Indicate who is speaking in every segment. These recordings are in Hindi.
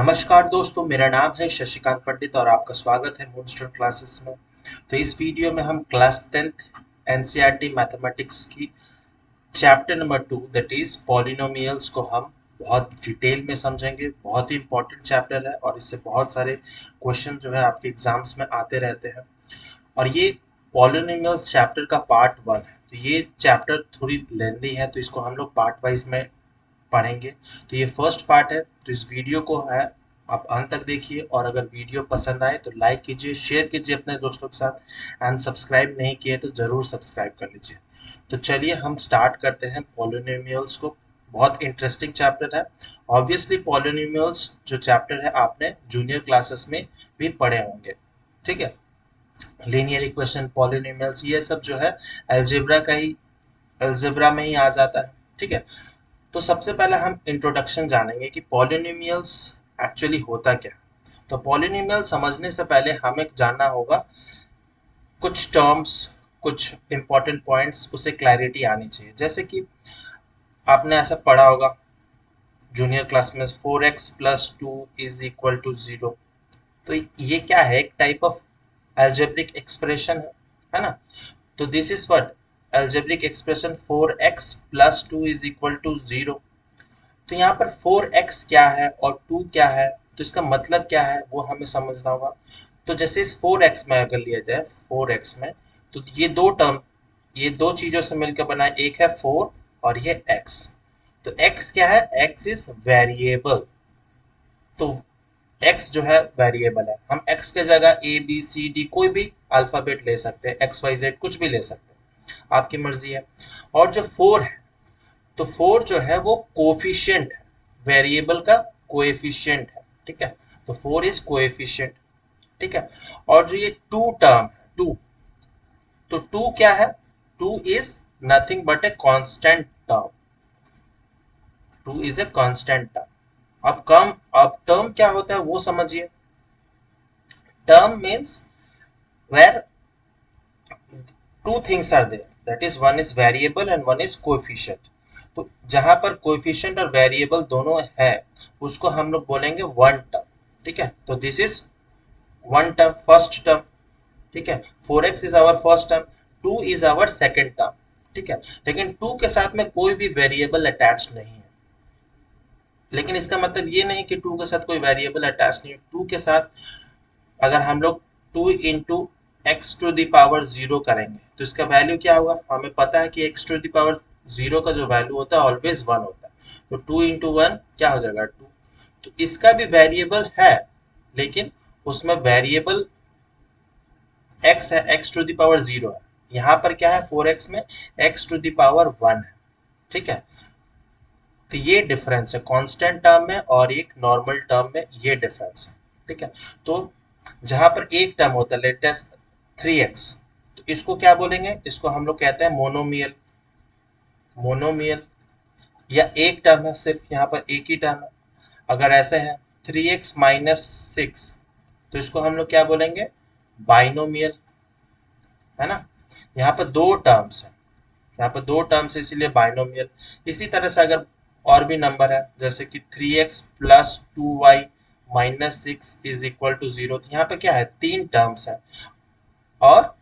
Speaker 1: नमस्कार दोस्तों, मेरा नाम है शशिकांत पंडित और आपका स्वागत है मूनस्टोन क्लासेस में। तो इस वीडियो में हम क्लास 10th एनसीईआरटी मैथमेटिक्स की chapter number 2 that is polynomials को हम बहुत डिटेल में समझेंगे। बहुत ही इंपॉर्टेंट चैप्टर है और इससे बहुत सारे क्वेश्चन जो है आपके एग्जाम्स में आते रहते हैं। और ये पॉलिनोमियल्स चैप्टर का पार्ट 1 है। तो ये चैप्टर थोड़ी लेंदी है, तो इसको हम लोग पार्ट वाइज में पढ़ेंगे। तो ये फर्स्ट पार्ट है, तो इस वीडियो को है आप अंत तक देखिए और अगर वीडियो पसंद आए तो लाइक कीजिए, शेयर कीजिए अपने दोस्तों के साथ एंड सब्सक्राइब नहीं किए तो ज़रूर सब्सक्राइब कर लीजिए। तो चलिए हम स्टार्ट करते हैं पॉलिनोमियल्स को। बहुत इंटरेस्टिंग चैप्टर है। ऑब्वियसली पॉलिनोमियल्स जो चैप्टर है आपने जूनियर क्लासेस में भी पढ़े होंगे, ठीक है। लीनियर इक्वेशन, पॉलिनोमियल्स, ये सब जो है अलजेब्रा में ही आ जाता है, ठीक है। तो सबसे पहले हम इंट्रोडक्शन जानेंगे कि पॉलिनोमियल्स एक्चुअली होता क्या है। तो पॉलिनोमियल समझने से पहले हमें जानना होगा कुछ टर्म्स, कुछ इंपॉर्टेंट पॉइंट्स, उसे क्लैरिटी आनी चाहिए। जैसे कि आपने ऐसा पढ़ा होगा जूनियर क्लास में 4x plus 2 is equal to 0। तो ये क्या है? एक टाइप ऑफ एल्जेब्रिक एक्सप्रेशन है ना। तो this is what algebraic expression 4x plus 2 is equal to 0। तो यहाँ पर 4x क्या है और 2 क्या है, तो इसका मतलब क्या है वो हमें समझना होगा। तो जैसे इस 4x में अगर लिया जाए 4x में, तो ये दो टर्म, ये दो चीजों से मिलकर बना है, एक है 4 और ये x। तो x क्या है? x is variable. तो x जो है वेरिएबल है। हम x के जगह a b c d कोई भी अल्फाबेट ले सकते हैं, x y z कुछ भी ले सकते हैं, आपकी मर्जी है। और जो 4 है, तो 4 जो है वो कोफिशिएंट है, वेरिएबल का कोएफिशिएंट है, ठीक है। तो 4 इज कोएफिशिएंट, ठीक है। और जो ये 2 टर्म है, 2, तो 2 क्या है? 2 is nothing but a constant term. 2 is a constant term. अब टर्म क्या होता है वो समझिए। Term means where two things are there, that is one is variable and one is coefficient. तो जहां पर कोएफिशिएंट और वेरिएबल दोनों है उसको हम लोग बोलेंगे वन टर्म, ठीक है। तो this is one term, first term, ठीक है। 4x is our first term, 2 is our second term, ठीक है। लेकिन 2 के साथ में कोई भी वेरिएबल अटैच नहीं है। लेकिन इसका मतलब ये नहीं कि 2 के साथ कोई वेरिएबल अटैच नहीं है। 2 के साथ अगर हम लोग 2 इंटू एक्स टू दावर 0 करेंगे तो इसका वैल्यू क्या होगा? हमें पता है कि एक्स टू दावर 0 का जो वैल्यू होता है ऑलवेज 1 होता है। तो 2 इंटू वन क्या हो जाएगा? 2। तो इसका भी वेरिएबल है, लेकिन उसमें वेरिएबल x है, x टू दावर 0 है। यहाँ पर क्या है? 4x में x टू दावर 1 है, ठीक है। तो ये डिफरेंस है कांस्टेंट टर्म में और एक नॉर्मल टर्म में, ये डिफरेंस है, ठीक है। तो जहां पर एक टर्म होता है लेटेस्ट 3x, तो इसको क्या बोलेंगे? इसको हम लोग कहते हैं मोनोमियल। मोनोमियल या एक टर्म है, सिर्फ यहाँ पर एक ही टर्म है। अगर ऐसे है 3x माइनस 6, तो इसको हम लोग क्या बोलेंगे? बाइनोमियल, है ना। यहाँ पर दो टर्म्स है, यहाँ पर दो टर्म्स है इसीलिए बाइनोमियल। इसी तरह से अगर और भी नंबर है जैसे कि 3x plus 2y minus 6 is equal to 0, तो यहाँ पे क्या है? तीन टर्म्स है और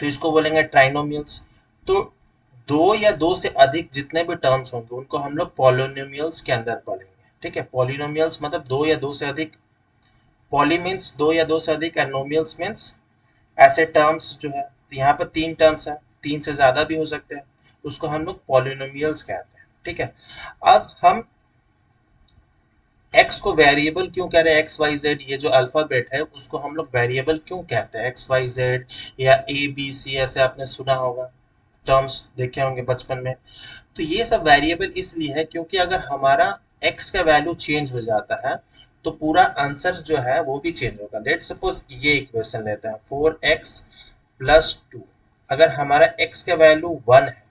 Speaker 1: तो इसको बोलेंगे ट्राइनोमियल्स। तो दो या दो से अधिक जितने भी टर्म्स होंगे उनको हम लोग पॉलिनोमियल्स के अंदर पढ़ेंगे, ठीक है। पॉलिनोमियल्स मतलब दो या दो से अधिक। पॉली मीन्स दो या दो से अधिक एंड नोमियल्स मीन्स ऐसे टर्म्स जो है। तो यहाँ पर तीन टर्म्स है, तीन से ज्यादा भी हो सकते हैं, उसको हम लोग पॉलिनोमियल्स कहते हैं, ठीक है। अब हम x को वेरिएबल क्यों कह रहे हैं? एक्स वाई जेड, ये जो अल्फाबेट है उसको हम लोग वेरिएबल क्यों कहते हैं? एक्स वाई जेड या ए बी सी ऐसे आपने सुना होगा, टर्म्स देखे होंगे बचपन में। तो ये सब वेरिएबल इसलिए है क्योंकि अगर हमारा x का वैल्यू चेंज हो जाता है तो पूरा आंसर जो है वो भी चेंज होगा। लेट सपोज ये इक्वेशन लेते हैं 4x प्लस 2। अगर हमारा x का वैल्यू 1 है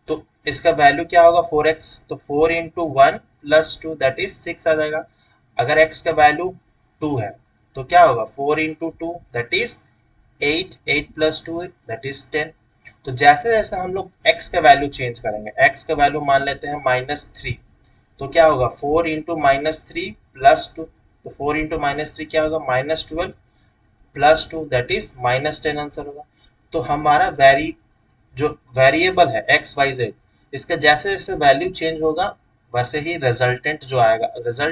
Speaker 1: तो इसका वैल्यू क्या होगा? 4x, तो 4 into one plus two that is 6 आ जाएगा। अगर x का वैल्यू 2 है तो क्या होगा? 4 into two that is 8, 8 plus two that is 10। तो जैसे जैसे हम लोग x का वैल्यू चेंज करेंगे, x का वैल्यू मान लेते हैं -3, तो क्या होगा 4 इंटू -3 प्लस 2, तो 4 इंटू -3 क्या होगा -12 प्लस 2 दैट इज -10 आंसर होगा। तो हमारा जो वेरिएबल है एक्स वाई जेड, इसका जैसे जैसे वैल्यू चेंज होगा वैसे ही रिजल्ट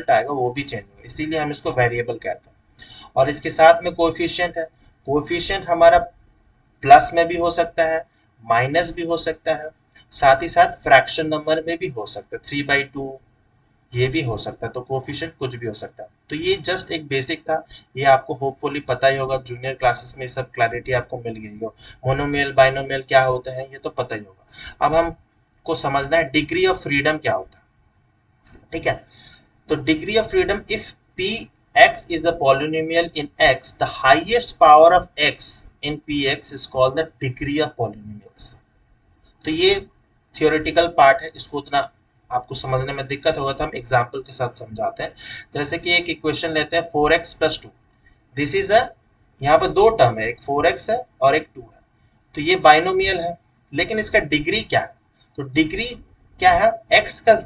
Speaker 1: आएगा वो भी चेंज होगा, इसीलिए हम इसको वेरिएबल कहते हैं। और इसके साथ में कोएफिशिएंट है, कोएफिशिएंट हमारा प्लस में भी हो सकता है, माइनस भी हो सकता है, साथ ही साथ फ्रैक्शन नंबर में भी हो सकता है, 3/2 ये भी हो सकता है, तो कोफिशिएंट कुछ भी हो सकता है। तो ये जस्ट एक बेसिक था, ये आपको होपफुली पता ही होगा, जूनियर क्लासेस में सब क्लैरिटी आपको मिल गई हो। मोनोमियल बाइनोमियल क्या होता है ये तो पता ही होगा। अब हमको समझना है डिग्री ऑफ फ्रीडम क्या होता है, ठीक है। तो degree of freedom, if P x is a polynomial in x, the highest power of x in P x is called the degree of polynomials. तो ये थियोरेटिकल पार्ट है, इसको उतना आपको समझने में दिक्कत होगा तो हम एग्जाम्पल के साथ समझाते हैं। जैसे कि एक इक्वेशन लेते हैं 4x+2, दिस इज अ, यहाँ पर दो टर्म है, एक 4x है और एक 2 है, तो ये बाइनोमियल है, लेकिन इसका डिग्री क्या है? तो डिग्री क्या है, x का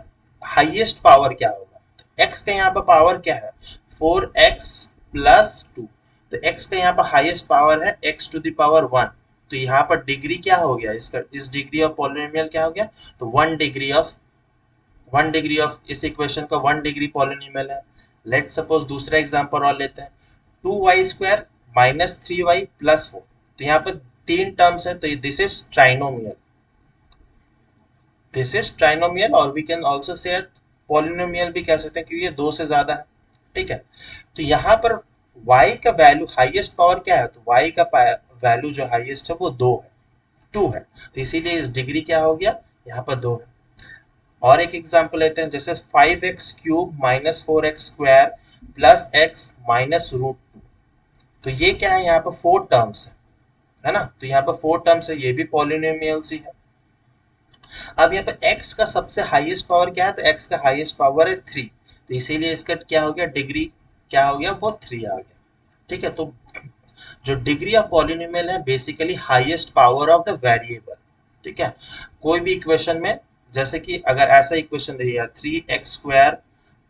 Speaker 1: हाईएस्ट पावर क्या होगा, तो x का यहाँ पर पावर क्या है 4x+2, तो x का यहाँ पर हाईएस्ट पावर है x⁻1, तो यहाँ पर डिग्री क्या हो गया इसका, इस डिग्री ऑफ पॉलिनोमियल क्या हो गया, तो 1 डिग्री ऑफ इस इक्वेशन का 1 डिग्री पॉलिनोमियल है। लेट सपोज दूसरा एग्जांपल और लेते हैं, 2y² - 3y + 4, तो यहाँ पर तीन टर्म्स है, तो दिस इज ट्राइनोमियल, और we can also say polynomial भी कह सकते हैं क्योंकि ये दो से ज्यादा है, ठीक है। तो यहाँ पर y का वैल्यू हाईएस्ट पावर क्या है, तो y का वैल्यू जो हाईएस्ट है वो 2 है, तो इसीलिए इस डिग्री क्या हो गया, यहाँ पर 2 है। और एक एग्जांपल लेते हैं, जैसे 5x³ - 4x² + x -√2, तो ये क्या है, यहाँ पर 4 टर्म्स है ना, तो यहाँ पर 4 टर्म्स है, ये भी पॉलिनोमियल्स ही है। अब यहाँ पे x का सबसे हाईएस्ट पावर क्या है, तो x का हाईएस्ट पावर है 3, तो इसीलिए इसका क्या हो गया, डिग्री क्या हो गया, वो 3 आ गया, ठीक है। तो जो डिग्री ऑफ पॉलिनोमियल है basically highest power of the variable, ठीक है। कोई भी इक्वेशन में, जैसे कि अगर ऐसा इक्वेशन दिया 3x²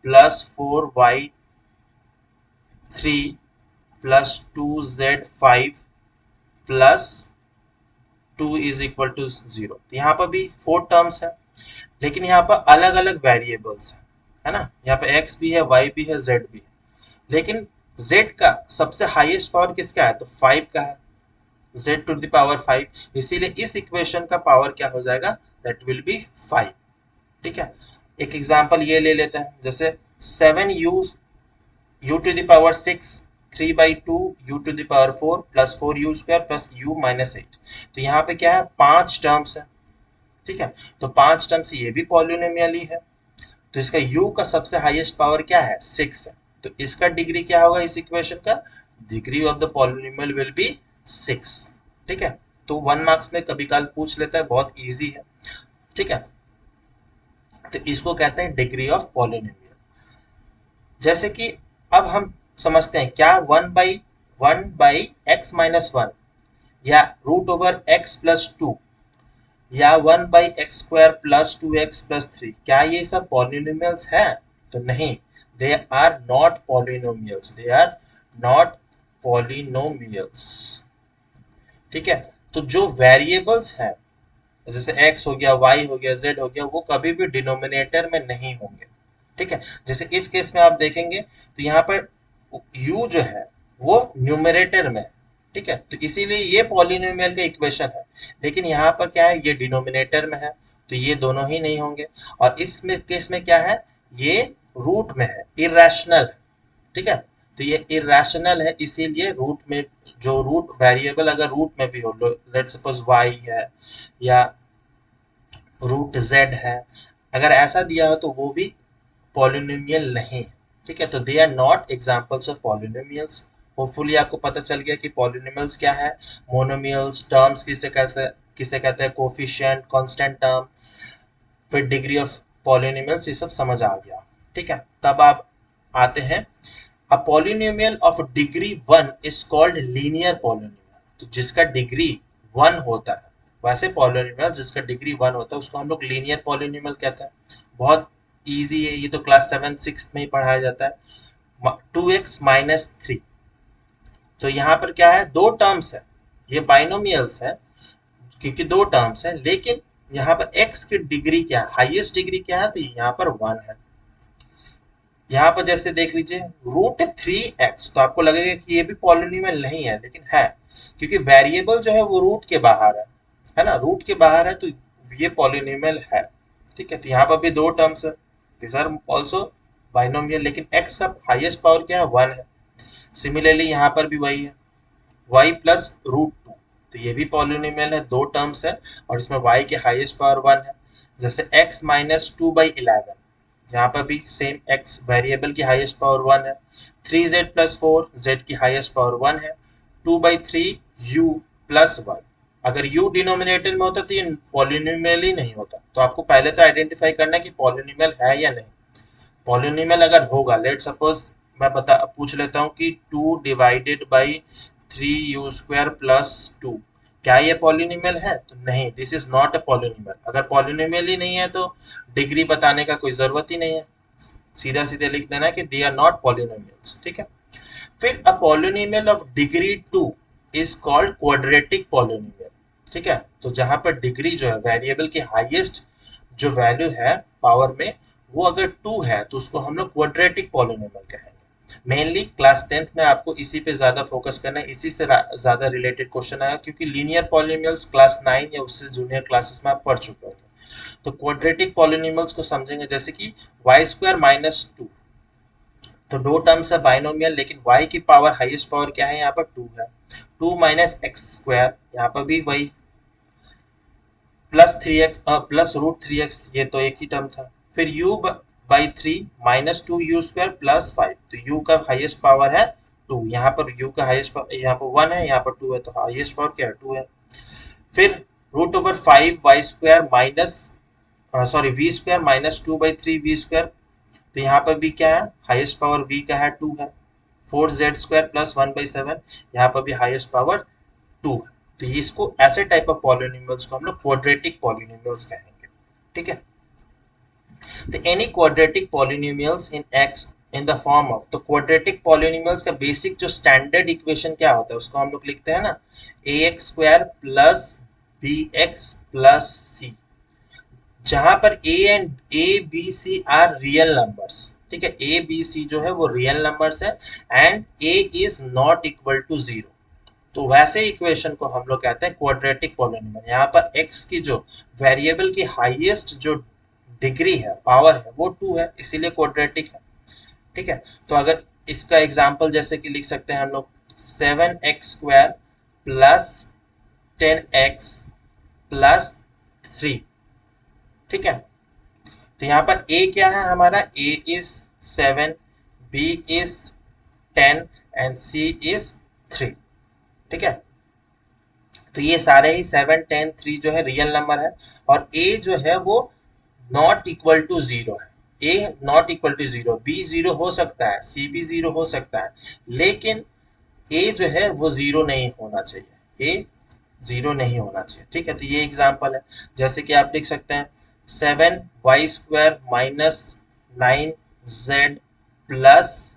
Speaker 1: + 4y3 + 2z5 + 2 is equal to 0, तो यहाँ पर भी 4 टर्म्स है, लेकिन यहाँ पर अलग अलग वेरिएबल्स है ना, यहाँ पे x भी है, y भी है, z भी है, लेकिन z का सबसे हाईएस्ट पावर किसका है, तो 5 का है, z⁻5, इसीलिए इस इक्वेशन का पावर क्या हो जाएगा, दैट विल बी 5, ठीक है। एक एग्जांपल ये ले लेते हैं, जैसे 7u⁻6 3/2 u⁻4 + 4u² + u-8, तो यहाँ पे क्या है, 5 टर्म्स है, ठीक है। तो 5 टर्म्स ये भी पॉलिनोमियल ही है, तो इसका u का सबसे हाईएस्ट पावर क्या है, 6 है, तो इसका डिग्री क्या होगा, इस इक्वेशन का degree of the polynomial will be 6, ठीक है। तो 1 मार्क्स में कभी काल पूछ लेता है, बहुत इजी है, ठीक है। तो इसको कहते हैं डिग्री ऑफ पॉलिनोमियल। जैसे कि अब हम समझते हैं क्या 1/(x−1) या √(x+2) या 1/(x² + 2x + 3), क्या ये सब पॉलिनोमियल्स हैं, तो नहीं, दे आर नॉट पॉलिनोमियल्स, ठीक है। तो जो वेरिएबल्स हैं, जैसे x हो गया, y हो गया, z हो गया, वो कभी भी डिनोमिनेटर में नहीं होंगे, ठीक है। जैसे इस केस में आप देखेंगे तो यहाँ पर u जो है वो न्यूमरेटर में है, ठीक है, तो इसीलिए ये पॉलिनोमियल का इक्वेशन है, लेकिन यहाँ पर क्या है, ये डिनोमिनेटर में है, तो ये दोनों ही नहीं होंगे। और इसमें केस में क्या है, ये रूट में है, इरेशनल है, ठीक है। तो ये इरेशनल है, इसीलिए रूट में, जो रूट वेरिएबल अगर रूट में भी हो, लेट्स सपोज y है या √z है, अगर ऐसा दिया हो तो वो भी पॉलिनोमियल नहीं है, ठीक है। तो they are not examples of polynomials. Hopefully आपको पता चल गया कि पॉलिनोमियल्स क्या है, मोनोमियल्स, टर्म्स किसे कहते हैं, कोफिशिएंट, कांस्टेंट टर्म, फिर डिग्री ऑफ पॉलिनोमियल्स, ये सब समझ आ गया, ठीक है। तब आप आते हैं, a polynomial of degree 1 is called linear polynomial, तो जिसका डिग्री 1 होता है, वैसे पॉलिनोमियल जिसका डिग्री 1 होता है उसको हम लोग लीनियर पॉलिनोमियल कहते हैं। बहुत इजी है, ये तो क्लास 7 6 में ही पढ़ाया जाता है। 2x-3, तो यहाँ पर क्या है, दो टर्म्स है, ये बाइनोमियल्स है क्योंकि दो टर्म्स है, लेकिन यहाँ पर x की डिग्री क्या है, हाईएस्ट डिग्री क्या है, तो यहाँ पर 1 है। यहाँ पर जैसे देख लीजिए √3x, तो आपको लगेगा कि ये भी पॉलिनोमियल नहीं है, लेकिन है, क्योंकि वेरिएबल जो है वो रूट के बाहर है ना, रूट के बाहर है, तो ये पॉलिनोमियल है। ठीक है, तो यहाँ पर भी दो टर्म्स है, दिस आर ऑल्सो बाइनोमियल, लेकिन x का हाईएस्ट पावर क्या है, 1 है। सिमिलरली यहाँ पर भी वही है, y प्लस √2, तो ये भी पॉलिनोमियल है, दो टर्म्स है, और इसमें y के हाईएस्ट पावर 1 है। जैसे x माइनस 2/11, यहाँ पर भी सेम x वेरिएबल की हाईएस्ट पावर 1 है। 3z प्लस 4, z की हाईएस्ट पावर 1 है। 2/3 u प्लस 1, अगर u डिनोमिनेटर में होता तो ये पॉलिनोमियल ही नहीं होता। तो आपको पहले तो आइडेंटिफाई करना है कि पॉलिनोमियल है या नहीं। पॉलिनोमियल अगर होगा, लेट सपोज मैं पूछ लेता हूँ कि 2/3u² प्लस 2, क्या ये पॉलिनोमियल है, तो नहीं, this is not a polynomial. अगर पॉलिनोमियल ही नहीं है तो डिग्री बताने का कोई जरूरत ही नहीं है, सीधा सीधे लिख देना कि दे आर नॉट पॉलिनोमियल्स। ठीक है, फिर a polynomial of degree 2 is called quadratic polynomial. ठीक है, तो जहां पर डिग्री जो है वेरिएबल की हाईएस्ट जो वैल्यू है पावर में, वो अगर 2 है तो उसको हम लोग क्वाड्रेटिक पॉलिनोमियल कहेंगे। मेनली क्लास 10th में आपको इसी पे ज्यादा फोकस करना है, इसी से ज्यादा रिलेटेड क्वेश्चन आएगा, क्योंकि लीनियर पॉलिनोमियल्स क्लास 9 या उससे जूनियर क्लासेस में आप पढ़ चुके होंगे। तो क्वाड्रेटिक पॉलिनोमियल्स को समझेंगे, जैसे कि y² - 2, तो दो टर्म्स है बाइनोमियल, लेकिन y की पावर हाईएस्ट पावर क्या है, यहाँ पर 2 है। 2 - x², यहाँ पर भी वही, +3x +√3x, ये तो एक ही टर्म था। फिर u/3 -2u² प्लस 5, तो u का हाईएस्ट पावर है 2, यहाँ पर u का हाईएस्ट पावर, यहाँ पर 1 है, यहाँ पर 2 है, तो हाईएस्ट पावर क्या है, 2 है। फिर √5y² माइनस v² -2/3v², तो यहाँ पर भी क्या है, हाईएस्ट पावर v का है 2 है। 4z² प्लस 1/7, यहाँ पर भी हाईएस्ट पावर 2 है। तो इसको ऐसे टाइप ऑफ पॉलिनोमियल्स को हम लोग क्वाड्रेटिक पॉलिनोमियल्स कहेंगे। ठीक है, तो any quadratic polynomials in x in the form of, तो क्वाड्रेटिक पॉलिनोमियल्स का बेसिक जो स्टैंडर्ड इक्वेशन क्या होता है, उसको हम लोग लिखते हैं ना, ax² plus bx plus c, जहां पर a, b, c are real numbers. ठीक है, a, b, c जो है वो रियल नंबर्स है, and a is not equal to 0, तो वैसे इक्वेशन को हम लोग कहते हैं क्वाड्रेटिक पॉलिनोमियल। यहाँ पर x की जो वेरिएबल की हाईएस्ट जो डिग्री है, पावर है, वो 2 है, इसीलिए क्वाड्रेटिक है। ठीक है, तो अगर इसका एग्जांपल जैसे कि लिख सकते हैं हम लोग 7x² प्लस 10x प्लस 3। ठीक है, तो यहाँ पर a क्या है हमारा, a is 7, b is 10 and c is 3। ठीक है, तो ये सारे ही 7, 10, 3 जो है रियल नंबर है, और a जो है वो नॉट इक्वल टू 0 है। a not equal to 0, b 0 हो सकता है, c भी 0 हो सकता है, लेकिन a जो है वो 0 नहीं होना चाहिए, a 0 नहीं होना चाहिए। ठीक है, तो ये एग्जांपल है, जैसे कि आप लिख सकते हैं 7y² minus 9z plus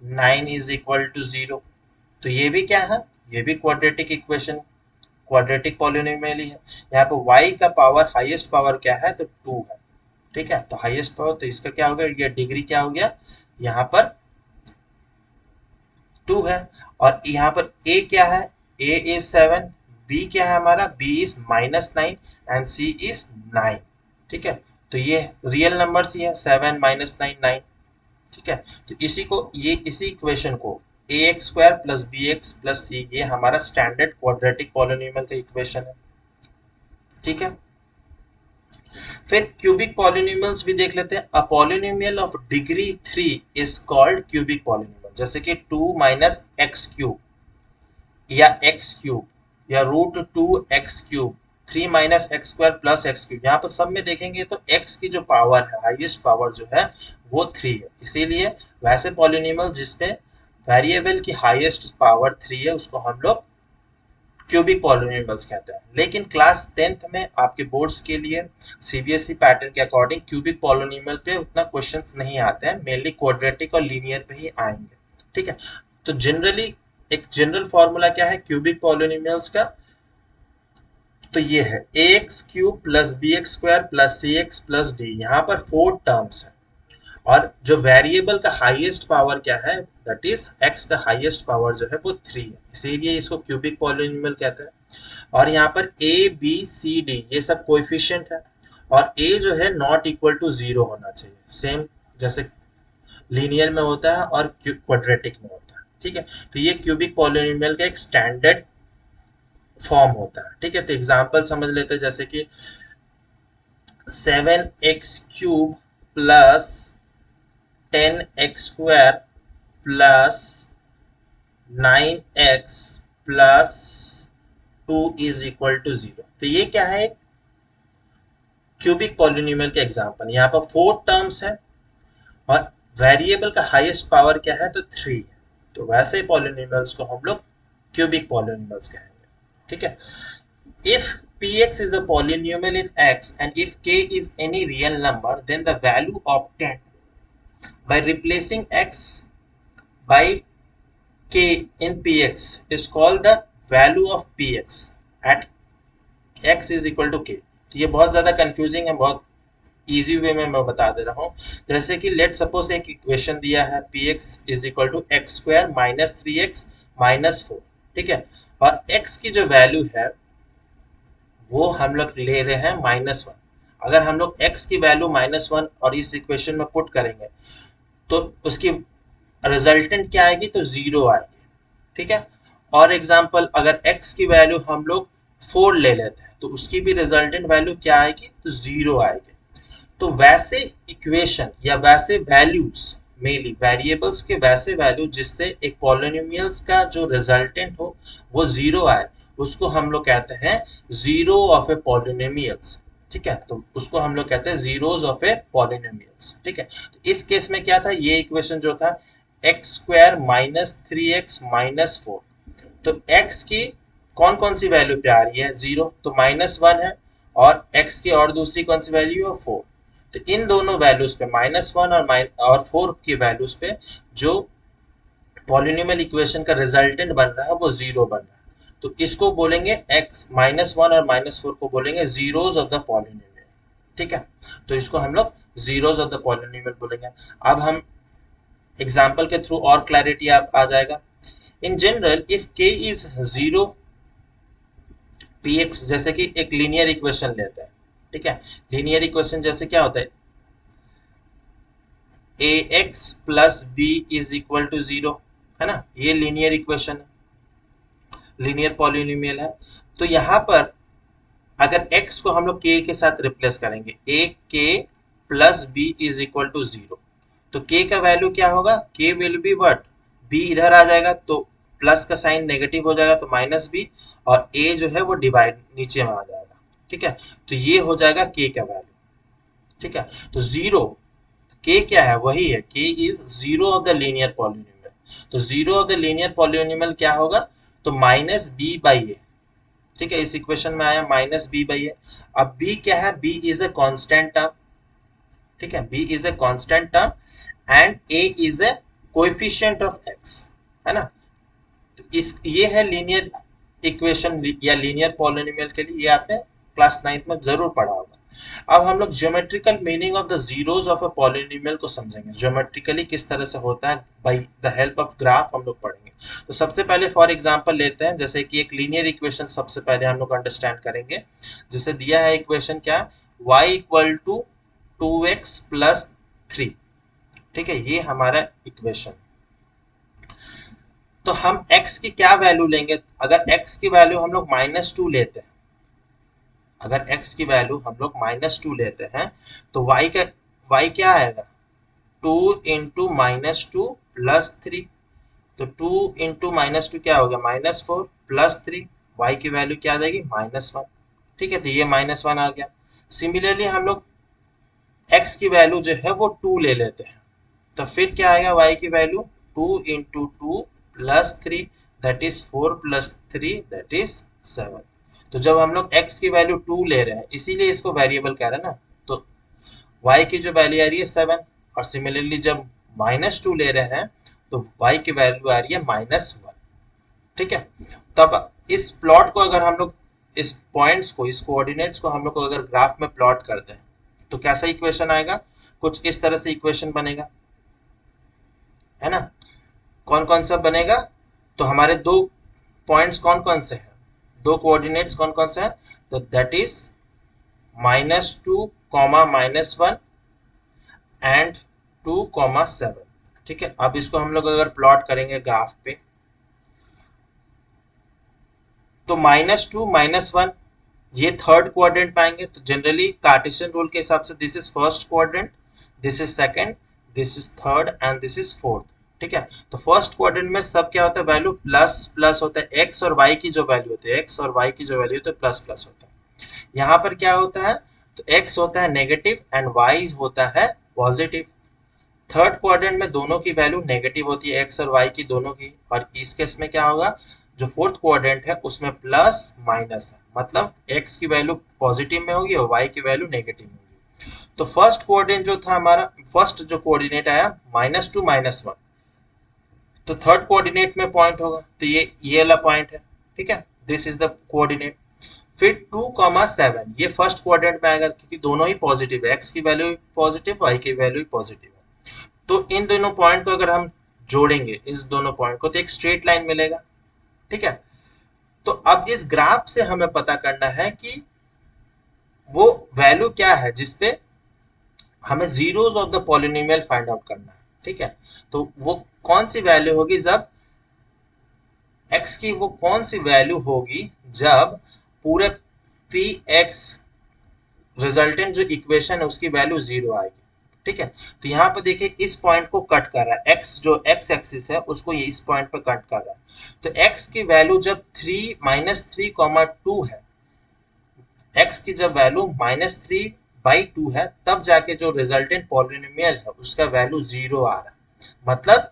Speaker 1: 9 is equal to 0, तो ये भी क्या है, ये भी क्वाड्रेटिक इक्वेशन, क्वाड्रेटिक पॉलिनोमियल ही है। यहाँ पर y का पावर हाईएस्ट पावर क्या है, तो 2 है। ठीक है, तो हाईएस्ट पावर, तो इसका क्या हो गया, ये डिग्री क्या हो गया, यहाँ पर 2 है, और यहाँ पर a क्या है, a इज 7, b क्या है हमारा, b is -9 and c is 9। ठीक है, तो ये रियल नंबर्स ही है, 7 -9 9। ठीक है, तो इसी इक्वेशन को ax² plus bx plus c, ये हमारा स्टैंडर्ड क्वाड्रेटिक पॉलिनोमियल का इक्वेशन है। ठीक है, फिर क्यूबिक पॉलिनोमियल्स भी देख लेते हैं। A polynomial of degree 3 is called cubic polynomial, जैसे कि 2 - x³ या x³ या √2x³, 3 - x² प्लस x³, यहाँ पर सब में देखेंगे तो x की जो पावर है, हाईएस्ट पावर जो है वो 3 है, इसीलिए वैसे पॉलिनोमियल जिसपे वेरिएबल की हाईएस्ट पावर 3 है, उसको हम लोग क्यूबिक पॉलिनोमियल्स कहते हैं। लेकिन क्लास 10th में आपके बोर्ड्स के लिए सीबीएसई पैटर्न के अकॉर्डिंग क्यूबिक पॉलिनोमियल पे उतना क्वेश्चंस नहीं आते हैं, मेनली क्वाड्रेटिक और लीनियर पे ही आएंगे। ठीक है, तो जनरली एक जनरल फॉर्मूला क्या है क्यूबिक पॉलिनोमियल्स का, तो ये है a x cube plus b x square plus c x plus d. यहाँ पर 4 टर्म्स है और जो वेरिएबल का हाईएस्ट पावर क्या है, दैट इज एक्स का हाईएस्ट पावर जो है वो 3 है, इसीलिए इसको क्यूबिक पॉलिनोमियल कहते हैं। और यहाँ पर ए बी सी डी ये सब कोएफिशिएंट है और ए जो है नॉट इक्वल टू 0 होना चाहिए, सेम जैसे लीनियर में होता है और क्वाड्रेटिक में होता है। ठीक है, तो ये क्यूबिक पॉलिनोमियल का एक स्टैंडर्ड फॉर्म होता है। ठीक है, तो एग्जांपल समझ लेते हैं, जैसे कि 7x cube plus 10x square plus 9x plus 2 is equal to 0। तो ये क्या है, क्यूबिक पॉलिनोमियल के एग्जांपल। यहाँ पर 4 टर्म्स है और वेरिएबल का हाईएस्ट पावर क्या है, तो 3 है। तो वैसे पॉलिनोमियल्स को हम लोग क्यूबिक पॉलिनोमियल्स कहेंगे। ठीक है, if px is a polynomial in x and if k is any real number, then the value obtained by replacing x by k in px is called the value of px at x is equal to k। तो ये बहुत ज़्यादा कंफ्यूजिंग है, बहुत इजी वे में मैं बता दे रहा हूँ। जैसे कि लेट सपोज एक इक्वेशन दिया है px is equal to x square minus 3x minus 4। ठीक है, और x की जो वैल्यू है वो हम लोग ले रहे हैं -1। अगर हम लोग x की वैल्यू -1 और इस इक्वेशन में पुट करेंगे तो उसकी रिजल्टेंट क्या आएगी, तो 0 आएगी। ठीक है, और एग्जांपल अगर x की वैल्यू हम लोग 4 ले लेते हैं तो उसकी भी रिजल्टेंट वैल्यू क्या आएगी, तो 0 आएगी। तो वैसे इक्वेशन या वैसे वैल्यूज, मेनली वेरिएबल्स के वैसे वैल्यू जिससे एक पॉलिनोमियल्स का जो रिजल्टेंट हो वो 0 आए, उसको हम लोग कहते हैं जीरो ऑफ ए पॉलिनोमियल्स। ठीक है, तो उसको हम लोग कहते हैं जीरोस ऑफ ए पॉलिनोमियल्स। ठीक है, तो इस केस में क्या था, ये इक्वेशन जो था x square minus 3x minus 4। तो x की कौन कौन सी वैल्यू पे आ रही है, 0, तो -1 है, और x की और दूसरी कौन सी वैल्यू है, 4। तो इन दोनों वैल्यूज पे -1 और 4 की वैल्यूज पे जो पॉलिनोमियल इक्वेशन का रिजल्टेंट बन रहा है वो 0 बन रहा है। तो इसको बोलेंगे x -1 और -4 को बोलेंगे जीरोस ऑफ द पॉलिनोमियल। ठीक है, तो इसको हम लोग जीरोस ऑफ द पॉलिनोमियल बोलेंगे। अब हम एग्जांपल के थ्रू और क्लैरिटी आप आ जाएगा। In general if k is 0 px, जैसे कि एक लीनियर इक्वेशन लेते हैं। ठीक है, लीनियर इक्वेशन जैसे क्या होता है, ax plus b is equal to 0, है ना, ये लीनियर इक्वेशन है, लीनियर पॉलिनोमियल है। तो यहाँ पर अगर x को हम लोग k के साथ रिप्लेस करेंगे, a k plus b is equal to 0, तो k का वैल्यू क्या होगा, k will be what, b इधर आ जाएगा तो प्लस का साइन नेगेटिव हो जाएगा तो माइनस b, और a जो है वो डिवाइड नीचे में आ जाएगा। ठीक है, तो ये हो जाएगा k का वैल्यू। ठीक है, तो 0 k क्या है, वही है, k is 0 of the linear polynomial. तो 0 ऑफ द लीनियर पॉलिनोमियल क्या होगा, तो माइनस बी बाई ए। ठीक है, इस इक्वेशन में आया माइनस बी बाई ए। अब b क्या है, b is a constant term. ठीक है, b is a constant term and a is a coefficient of x, है ना। तो इस ये है लीनियर इक्वेशन या लीनियर पॉलिनोमियल के लिए, ये आपने क्लास 9th में जरूर पढ़ा होगा। अब हम लोग geometrical meaning of the zeros of a polynomial को समझेंगे, ज्योमेट्रिकली किस तरह से होता है, by the help of graph हम लोग पढ़ेंगे। तो सबसे पहले फॉर एग्जांपल लेते हैं, जैसे कि एक लीनियर इक्वेशन सबसे पहले हम लोग अंडरस्टैंड करेंगे। जैसे दिया है इक्वेशन क्या, y equal to 2x plus 3। ठीक है, ये हमारा इक्वेशन। तो हम x की क्या वैल्यू लेंगे, अगर x की वैल्यू हम लोग -2 लेते हैं, अगर x की वैल्यू हम लोग -2 लेते हैं तो y क्या आएगा, 2 इंटू -2 प्लस 3। तो 2 इंटू -2 क्या हो गया, -4 प्लस 3, y की वैल्यू क्या आ जाएगी, -1। ठीक है, तो ये -1 आ गया। सिमिलरली हम लोग x की वैल्यू जो है वो 2 ले लेते हैं, तो फिर क्या आएगा, y की value 2 into 2 plus 3, that is 4 plus 3 that is 7। तो जब हम लोग x की वैल्यू 2 ले रहे हैं इसीलिए इसको वेरिएबल कह रहे हैं ना, तो y की जो वैल्यू आ रही है 7, और सिमिलरली जब -2 ले रहे हैं तो y की वैल्यू आ रही है -1। ठीक है, तब इस प्लॉट को अगर हम लोग इस पॉइंट्स को, इस कोऑर्डिनेट्स को हम लोग को अगर ग्राफ में प्लॉट करते हैं तो कैसा इक्वेशन आएगा, कुछ इस तरह से इक्वेशन बनेगा, है ना। कौन कौन सा बनेगा, तो हमारे दो पॉइंट्स कौन कौन से हैं, दो कोऑर्डिनेट्स कौन कौन से हैं, तो दैट इज -2, -1 एंड 2, 7। ठीक है, अब इसको हम लोग अगर प्लॉट करेंगे ग्राफ पे तो -2, -1 ये थर्ड क्वाड्रेंट पाएंगे। तो जनरली कार्टेशियन रूल के हिसाब से this is first quadrant, this is second, this is third and this is fourth. ठीक है, तो फर्स्ट क्वाड्रेंट में सब क्या होता है, वैल्यू प्लस प्लस होता है, एक्स और वाई की जो वैल्यू होती है, एक्स और वाई की जो वैल्यू होती है प्लस प्लस होता है। यहाँ पर क्या होता है, तो एक्स होता है नेगेटिव एंड वाई होता है पॉजिटिव। थर्ड क्वाड्रेंट में दोनों की वैल्यू नेगेटिव होती है, एक्स और वाई की दोनों की, और इस केस में क्या होगा, जो फोर्थ क्वाड्रेंट है उसमें प्लस माइनस है, मतलब एक्स की वैल्यू पॉजिटिव में होगी और वाई की वैल्यू नेगेटिव में होगी। तो फर्स्ट कोऑर्डिनेट जो था हमारा, फर्स्ट जो कोऑर्डिनेट आया -2, -1, तो थर्ड कोऑर्डिनेट में पॉइंट होगा, तो ये वाला पॉइंट है। ठीक है, दिस इज द कोऑर्डिनेट। फिर 2, 7 ये फर्स्ट क्वाड्रेंट में आएगा क्योंकि दोनों ही पॉजिटिव है, एक्स की वैल्यू पॉजिटिव, वाई की वैल्यू पॉजिटिव है। तो इन दोनों पॉइंट को अगर हम जोड़ेंगे, इस दोनों पॉइंट को, तो एक स्ट्रेट लाइन मिलेगा। ठीक है, तो अब इस ग्राफ से हमें पता करना है कि वो वैल्यू क्या है जिसपे हमें zeros of the polynomial find out करना है। ठीक है, तो वो कौन सी वैल्यू होगी, जब x की वो कौन सी वैल्यू होगी जब पूरे पी एक्स रिजल्टेंट जो इक्वेशन है उसकी वैल्यू 0 आएगी। ठीक है, तो यहाँ पे देखिए इस पॉइंट को कट कर रहा है, x जो x एक्सिस है उसको ये इस पॉइंट पे कट कर रहा है। तो x की वैल्यू जब 3, -3, 2 है, x की जब वैल्यू -3/2 है, तब जाके जो रिजल्टेंट पॉलिनोमियल है उसका वैल्यू 0 आ रहा है। मतलब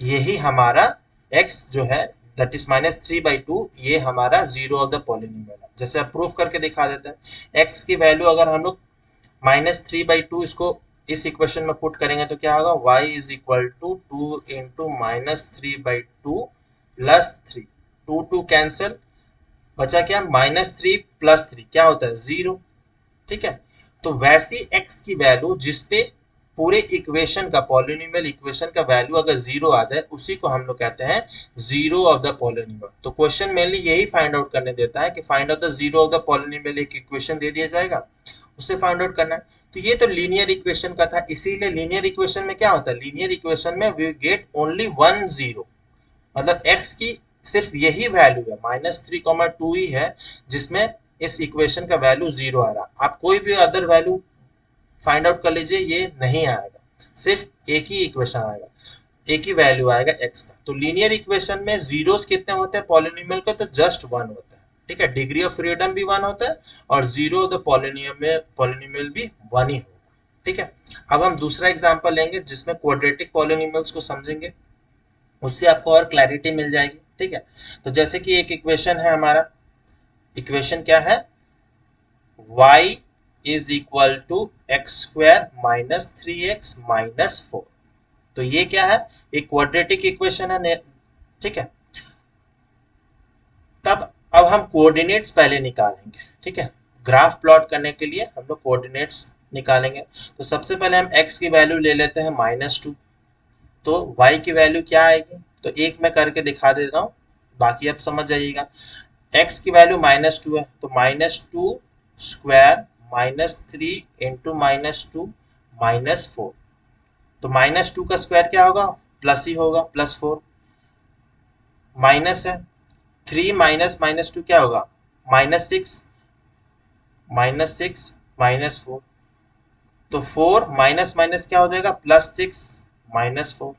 Speaker 1: यही हमारा x जो है दैट इज -3/2, ये हमारा 0 ऑफ द पॉलिनोमियल है। जैसे आप प्रूफ करके दिखा देते हैं, x की वैल्यू अगर हम लोग -3/2 इसको इस इक्वेशन में पुट करेंगे तो क्या होगा, y is equal to 2 into -3/2 plus 3, 2 2 cancel, बचा क्या, -3 प्लस 3 क्या होता है 0। ठीक है, तो वैसी x की वैल्यू जिसपे पूरे इक्वेशन का, पॉलिनोमियल इक्वेशन का वैल्यू अगर 0 आ जाए उसी को हम लोग कहते हैं 0 ऑफ द पॉलिनोमियल। तो क्वेश्चन मेनली यही फाइंड आउट करने देता है कि find out the 0 of the polynomial, एक इक्वेशन दे दिया जाएगा उससे फाइंड आउट करना है। तो ये तो लीनियर इक्वेशन का था, इसीलिए लीनियर इक्वेशन में क्या होता है, लीनियर इक्वेशन में वी गेट ओनली 1 0, मतलब x की सिर्फ यही वैल्यू है, -3, 2 ही है जिसमें इस इक्वेशन का वैल्यू 0 आ रहा। आप कोई भी अदर वैल्यू फाइंड आउट कर लीजिए, ये नहीं आएगा, सिर्फ एक ही इक्वेशन आएगा, एक ही वैल्यू आएगा x का। तो लीनियर इक्वेशन में जीरोस कितने होते हैं पॉलिनोमियल का, तो जस्ट 1 होता है। ठीक है, डिग्री ऑफ फ्रीडम भी 1 होता है और 0 ऑफ द पॉलिनोमियल भी 1 ही होगा। ठीक है, अब हम दूसरा एग्जांपल लेंगे जिसमें क्वाड्रेटिक पॉलिनोमियल्स को समझेंगे, उससे आपको और क्लैरिटी मिल जाएगी। ठीक है, तो जैसे कि एक इक्वेशन है हमारा, इक्वेशन क्या है, y is equal to x² - 3x - 4। तो ये क्या है, एक क्वाड्रेटिक इक्वेशन है। ठीक है, तब अब हम कोऑर्डिनेट्स पहले निकालेंगे। ठीक है, ग्राफ प्लॉट करने के लिए हम लोग कोऑर्डिनेट्स निकालेंगे। तो सबसे पहले हम x की वैल्यू ले लेते हैं -2, तो y की वैल्यू क्या आएगी, तो एक मैं करके दिखा दे रहा हूँ, बाकी आप समझ जाइएगा। x की वैल्यू -2 है, तो -2² -3 इंटू -2 -4, तो -2 का स्क्वायर क्या होगा, प्लस ही होगा, +4, माइनस है 3 माइनस -2 क्या होगा, -6, -4, तो 4 माइनस माइनस क्या हो जाएगा, +6 -4,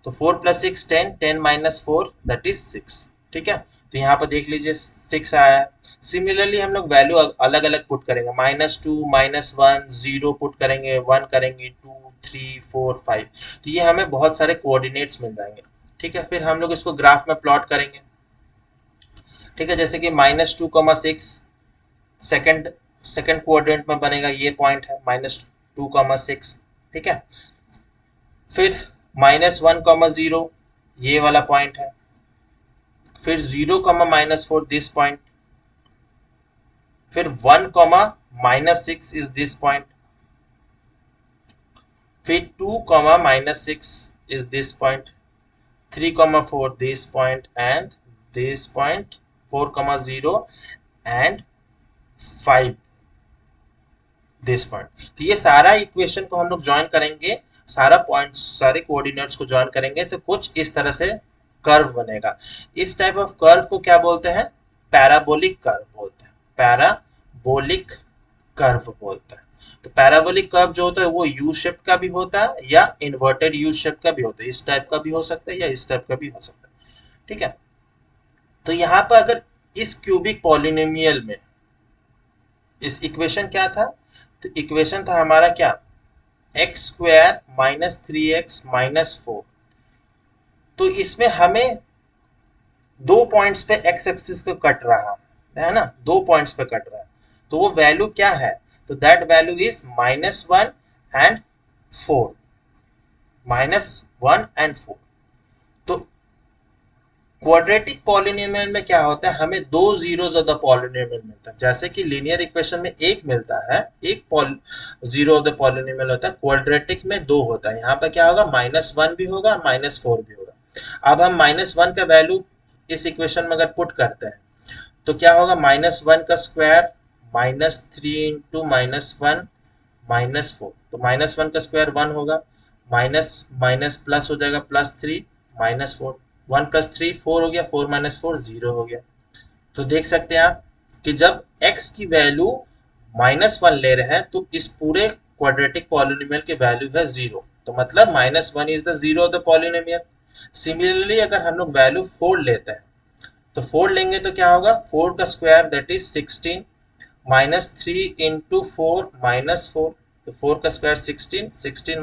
Speaker 1: तो 4 + 6 10, 10 - 4 दैट इज 6। ठीक है, तो यहाँ पर देख लीजिए 6 आया है। सिमिलरली हम लोग वैल्यू अलग अलग पुट करेंगे, -2 -1 0 पुट करेंगे, 1 करेंगे, 2 3 4 5, तो ये हमें बहुत सारे कोऑर्डिनेट्स मिल जाएंगे। ठीक है, फिर हम लोग इसको ग्राफ में प्लॉट करेंगे। ठीक है, जैसे कि -2,6 सेकंड सेकंड क्वाड्रेंट में बनेगा, ये पॉइंट है -2,6। ठीक है, फिर -1,0 ये वाला पॉइंट है, फिर 0,-4 दिस पॉइंट, फिर 1,-6 इज दिस पॉइंट, फिर 2,-6 is this point, 3,4 this point and this point, 4,0 and 5 this point। तो ये सारा इक्वेशन को हम लोग ज्वाइन करेंगे, सारा पॉइंट्स सारे कोऑर्डिनेट्स को ज्वाइन करेंगे तो कुछ इस तरह से कर्व बनेगा। इस टाइप ऑफ कर्व को क्या बोलते हैं? पैराबोलिक कर्व बोलते हैं, पैराबोलिक कर्व बोलते हैं। तो पैराबोलिक कर्व जो होता है वो यू शेप का भी होता है या इन्वर्टेड यू शेप का भी होता है, इस टाइप का भी हो सकता है या इस टाइप का भी हो सकता है। ठीक है, तो यहाँ पर अगर इस क्यूबिक पॉलिनोमियल में इस इक्वेशन क्या था, तो इक्वेशन था हमारा क्या, x² - 3x - 4। तो इसमें हमें दो पॉइंट्स पे एक्स एक्सिस को कट रहा है ना, दो पॉइंट्स पे कट रहा है, तो वो वैल्यू क्या है, तो that value is -1 and 4, -1 and 4। तो क्वाड्रेटिक पॉलिनोमियल में क्या होता है, हमें दो जीरोस ऑफ द पॉलिनोमियल मिलता है। जैसे कि लीनियर इक्वेशन में एक मिलता है, एक जीरो ऑफ द पॉलिनोमियल होता है, क्वाड्रेटिक में दो होता है। यहाँ पर क्या होगा, -1 भी होगा, -4 भी होगा। अब हम -1 का वैल्यू इस इक्वेशन में अगर पुट करते हैं तो क्या होगा, -1 का स्क्वायर -3 इंटू -1 -4, तो -1 का स्क्वायर 1 होगा, माइनस माइनस प्लस हो जाएगा, +3 -4, 1 + 3 4 हो गया, 4 - 4 0 हो गया। तो देख सकते हैं आप कि जब x की वैल्यू -1 ले रहे हैं तो इस पूरे क्वाड्रेटिक पॉलिनोमियल के वैल्यू है 0, तो मतलब -1 is the zero of the polynomial. Similarly अगर हम लोग वैल्यू 4 लेते हैं तो 4 लेंगे तो क्या होगा, 4 का स्क्वायर दैट इज 16, -3 इंटू 4 -4, तो 4 का स्क्वायर 16, 16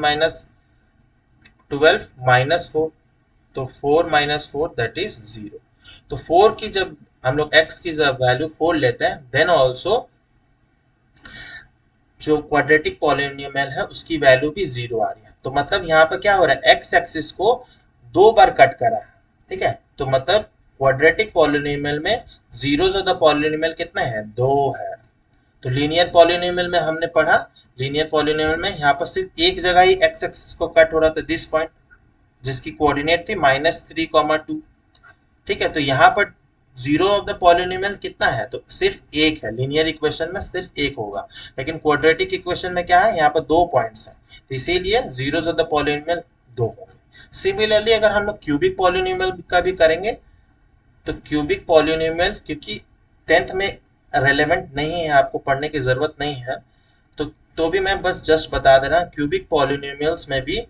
Speaker 1: -12 -4, तो 4 - 4 दैट इज 0। तो 4 की जब हम लोग x की जब वैल्यू 4 लेते हैं देन ऑल्सो जो क्वाड्रेटिक पॉलिनोमियल है उसकी वैल्यू भी 0 आ रही है। तो मतलब यहाँ पर क्या हो रहा है, x एक्सिस को दो बार कट करा है। ठीक है, तो मतलब क्वाड्रेटिक पॉलिनोमियल में जीरोस ऑफ द पॉलिनोमियल कितना है, 2 है। तो लीनियर पॉलिनोमियल में हमने पढ़ा, लीनियर पॉलिनोमियल में यहाँ पर सिर्फ एक जगह ही x एक्सिस को कट हो रहा था, दिस पॉइंट जिसकी कोऑर्डिनेट थी -3,2। ठीक है, तो यहाँ पर जीरो ऑफ द पॉलिनोमियल कितना है, तो सिर्फ एक है, लीनियर इक्वेशन में सिर्फ एक होगा, लेकिन क्वाड्रेटिक इक्वेशन में क्या है, यहाँ पर दो पॉइंट्स हैं, तो इसीलिए जीरोस ऑफ द पॉलिनोमियल दो होंगे। सिमिलरली अगर हम लोग क्यूबिक पॉलिनोमियल का भी करेंगे तो क्यूबिक पॉलिनोमियल क्योंकि 10th में रेलेवेंट नहीं है, आपको पढ़ने की जरूरत नहीं है, तो भी मैं बस जस्ट बता दे रहा हूँ, क्यूबिक पॉलिनोमियल्स में भी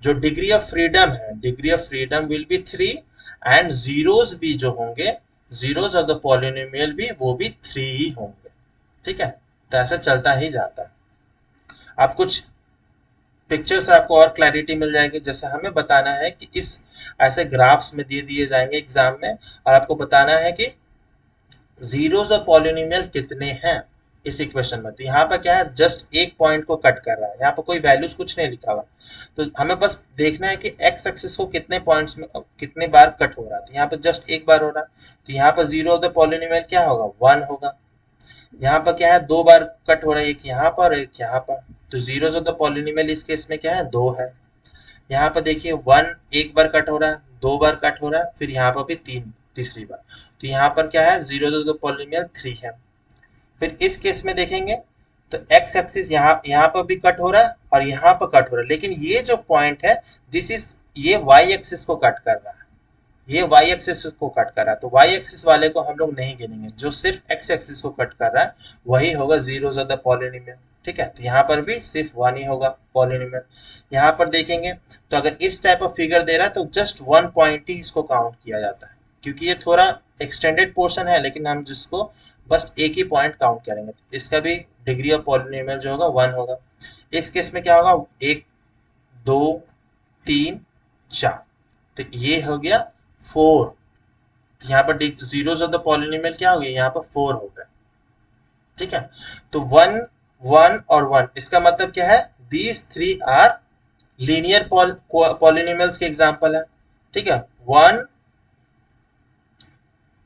Speaker 1: जो डिग्री ऑफ फ्रीडम है, degree of freedom will be 3 and zeros भी जो होंगे, जीरोस ऑफ द पॉलिनोमियल भी वो भी 3 ही होंगे। ठीक है, तो ऐसा चलता ही जाता है। आप कुछ पिक्चर से आपको और क्लैरिटी मिल जाएगी। जैसे हमें बताना है कि इस ऐसे ग्राफ्स में दे दिए जाएंगे एग्जाम में और आपको बताना है कि जीरोस ऑफ पॉलिनोमियल कितने हैं इस इक्वेशन में। तो यहाँ पर क्या है, जस्ट एक पॉइंट को कट कर रहा है, यहाँ पर कोई वैल्यूज कुछ नहीं लिखा हुआ, तो हमें बस देखना है कि एक्स एक्सिस को कितने पॉइंट्स में कितने बार कट हो रहा है। तो यहाँ पर जस्ट एक बार हो रहा है, तो यहाँ पर जीरो ऑफ द पॉलिनोमियल क्या होगा, 1 होगा। यहाँ पर क्या है, दो बार कट हो रहा है, एक यहाँ पर और एक यहाँ पर, तो जीरोस ऑफ द पॉलिनोमियल इस केस में क्या है, 2 है। यहाँ पर देखिए 1 एक बार कट हो रहा है, दो बार कट हो रहा है, फिर यहाँ पर भी तीसरी बार, तो यहाँ पर क्या है, जीरोस ऑफ द पॉलिनोमियल 3 है। फिर इस केस में देखेंगे तो एक्स एक्सिस यहाँ पर भी कट हो रहा है और यहाँ पर कट हो रहा है, लेकिन ये जो पॉइंट है दिस इज ये वाई एक्सिस को कट कर रहा है, ये वाई एक्सिस को कट कर रहा है, तो वाई एक्सिस वाले को हम लोग नहीं गिनेंगे, जो सिर्फ एक्स एक्सिस को कट कर रहा है वही होगा जीरोस ऑफ द पॉलिनोमियल। ठीक है, तो यहाँ पर भी सिर्फ 1 ही होगा पॉलिनोमियल। यहाँ पर देखेंगे तो अगर इस टाइप ऑफ फिगर दे रहा है तो जस्ट 1 पॉइंट ही इसको काउंट किया जाता है, क्योंकि ये थोड़ा एक्सटेंडेड पोर्शन है, लेकिन हम जिसको बस एक ही पॉइंट काउंट करेंगे, इसका भी डिग्री ऑफ पॉलिनोमियल जो होगा 1 होगा। इस केस में क्या होगा, 1 2 3 4, तो ये हो गया 4। यहाँ पर जीरोस ऑफ द पॉलिनोमियल क्या हो गया, यहाँ पर 4 हो गया। ठीक है, तो 1 1 और 1 इसका मतलब क्या है, these three are linear polynomials के एग्जांपल है। ठीक है, 1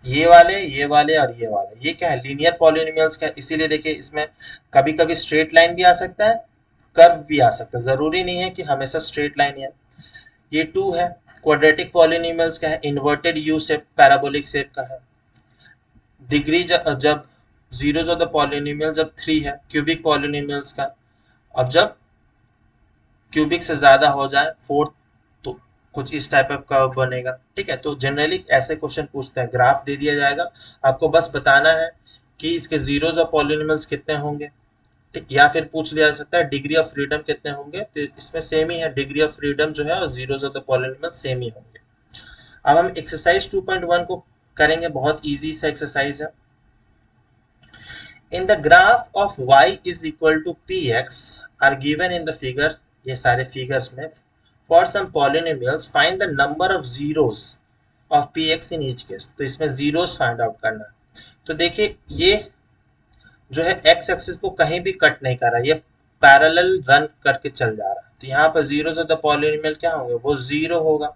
Speaker 1: ये वाले और ये वाले, ये क्या है, लीनियर पॉलिनोमियल्स का। इसीलिए देखिए इसमें कभी कभी स्ट्रेट लाइन भी आ सकता है, कर्व भी आ सकता है, जरूरी नहीं है कि हमेशा स्ट्रेट लाइन ही है। ये 2 है। क्वाड्रेटिक पॉलिनोमियल्स का है, inverted U shape, parabolic shape का है। डिग्री जब जीरोस ऑफ द पॉलिनोमियल जब 3 है, क्यूबिक पॉलिनोमियल्स का। अब जब क्यूबिक से ज्यादा हो जाए 4, तो कुछ इस टाइप ऑफ कर्व बनेगा। ठीक है, तो जनरली ऐसे क्वेश्चन पूछते हैं, ग्राफ दे दिया जाएगा, आपको बस बताना है कि इसके जीरोस ऑफ पॉलिनोमियल्स कितने होंगे। ठीक, या फिर पूछ लिया जा सकता है डिग्री ऑफ फ्रीडम कितने होंगे, तो इसमें सेम ही है, डिग्री ऑफ फ्रीडम जो है और zeros of the polynomial same ही होंगे। अब हम एक्सरसाइज 2.1 को करेंगे, बहुत इजी सा एक्सरसाइज है। In the graph of y is equal to px are given in the figure, ये सारे figures में, for some polynomials find the number of zeros of px in each case। तो इसमें zeros find out करना है। तो देखिए ये जो है x एक्सिस को कहीं भी कट नहीं कर रहा, ये पैरेलल रन करके चल जा रहा है। तो यहाँ पर जीरोस ऑफ द पॉलिनोमियल क्या होंगे, वो जीरो होगा।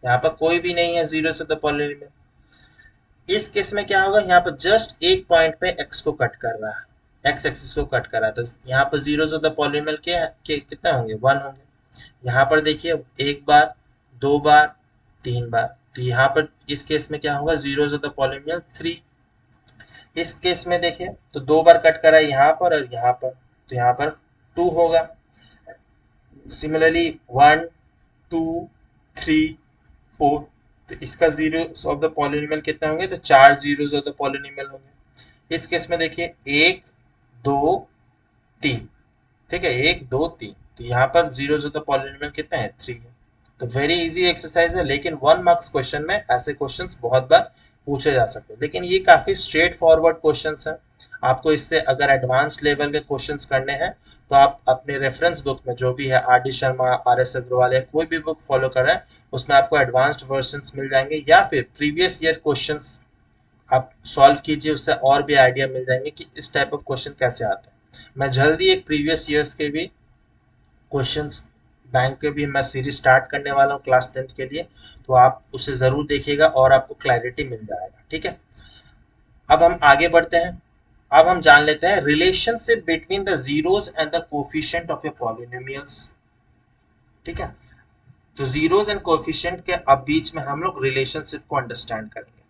Speaker 1: यहाँ पर कोई भी नहीं है जीरोस ऑफ द पॉलिनोमियल। इस केस में क्या होगा, यहाँ पर जस्ट एक पॉइंट पे x को कट कर रहा है, x एक्सिस को कट कर रहा है। तो यहाँ पर जीरोस ऑफ द पॉलिनोमियल कितने होंगे, 1 होंगे। यहाँ पर देखिए एक बार, 2 बार, 3 बार। तो यहाँ पर इस केस में क्या होगा, जीरोस ऑफ द पॉलिनोमियल 3। इस केस में देखिए तो 2 बार कट करा है यहाँ पर और यहाँ पर, तो यहाँ पर 2 होगा। सिमिलरली 1 2 3 4, तो इसका जीरोस ऑफ द पॉलिनोमियल कितने होंगे, तो 4 जीरोस ऑफ द पॉलिनोमियल होंगे। इस केस में देखिए 1 2 3। ठीक है, 1 2 3, तो यहाँ पर जीरोस ऑफ द पॉलिनोमियल कितने हैं, 3 है। तो वेरी इजी एक्सरसाइज है, लेकिन 1 मार्क्स क्वेश्चन में ऐसे क्वेश्चंस बहुत बार पूछे जा सकते हैं, लेकिन ये काफी स्ट्रेट फॉरवर्ड क्वेश्चंस हैं। आपको इससे अगर एडवांस लेवल के क्वेश्चंस करने हैं, तो आप अपने रेफरेंस बुक में जो भी है, R D Sharma, R S Agrawal या कोई भी बुक फॉलो कर रहे हैं, उसमें आपको एडवांस्ड वर्जन्स मिल जाएंगे, या फिर प्रीवियस ईयर क्वेश्चंस आप सॉल्व कीजिए, उससे और भी आइडिया मिल जाएंगे कि इस टाइप ऑफ क्वेश्चन कैसे आते हैं। मैं जल्दी एक प्रीवियस ईयर्स के भी क्वेश्चंस बैंक के भी मैं सीरीज स्टार्ट करने वाला हूँ क्लास 10 के लिए, तो आप उसे जरूर देखिएगा और आपको क्लैरिटी मिल जाएगा। ठीक है, अब हम आगे बढ़ते हैं। अब हम जान लेते हैं relationship between the zeros and the coefficient of A polynomials. ठीक है, तो जीरोस एंड कोफिशिएंट के अब बीच में हम लोग रिलेशनशिप को अंडरस्टैंड करेंगे।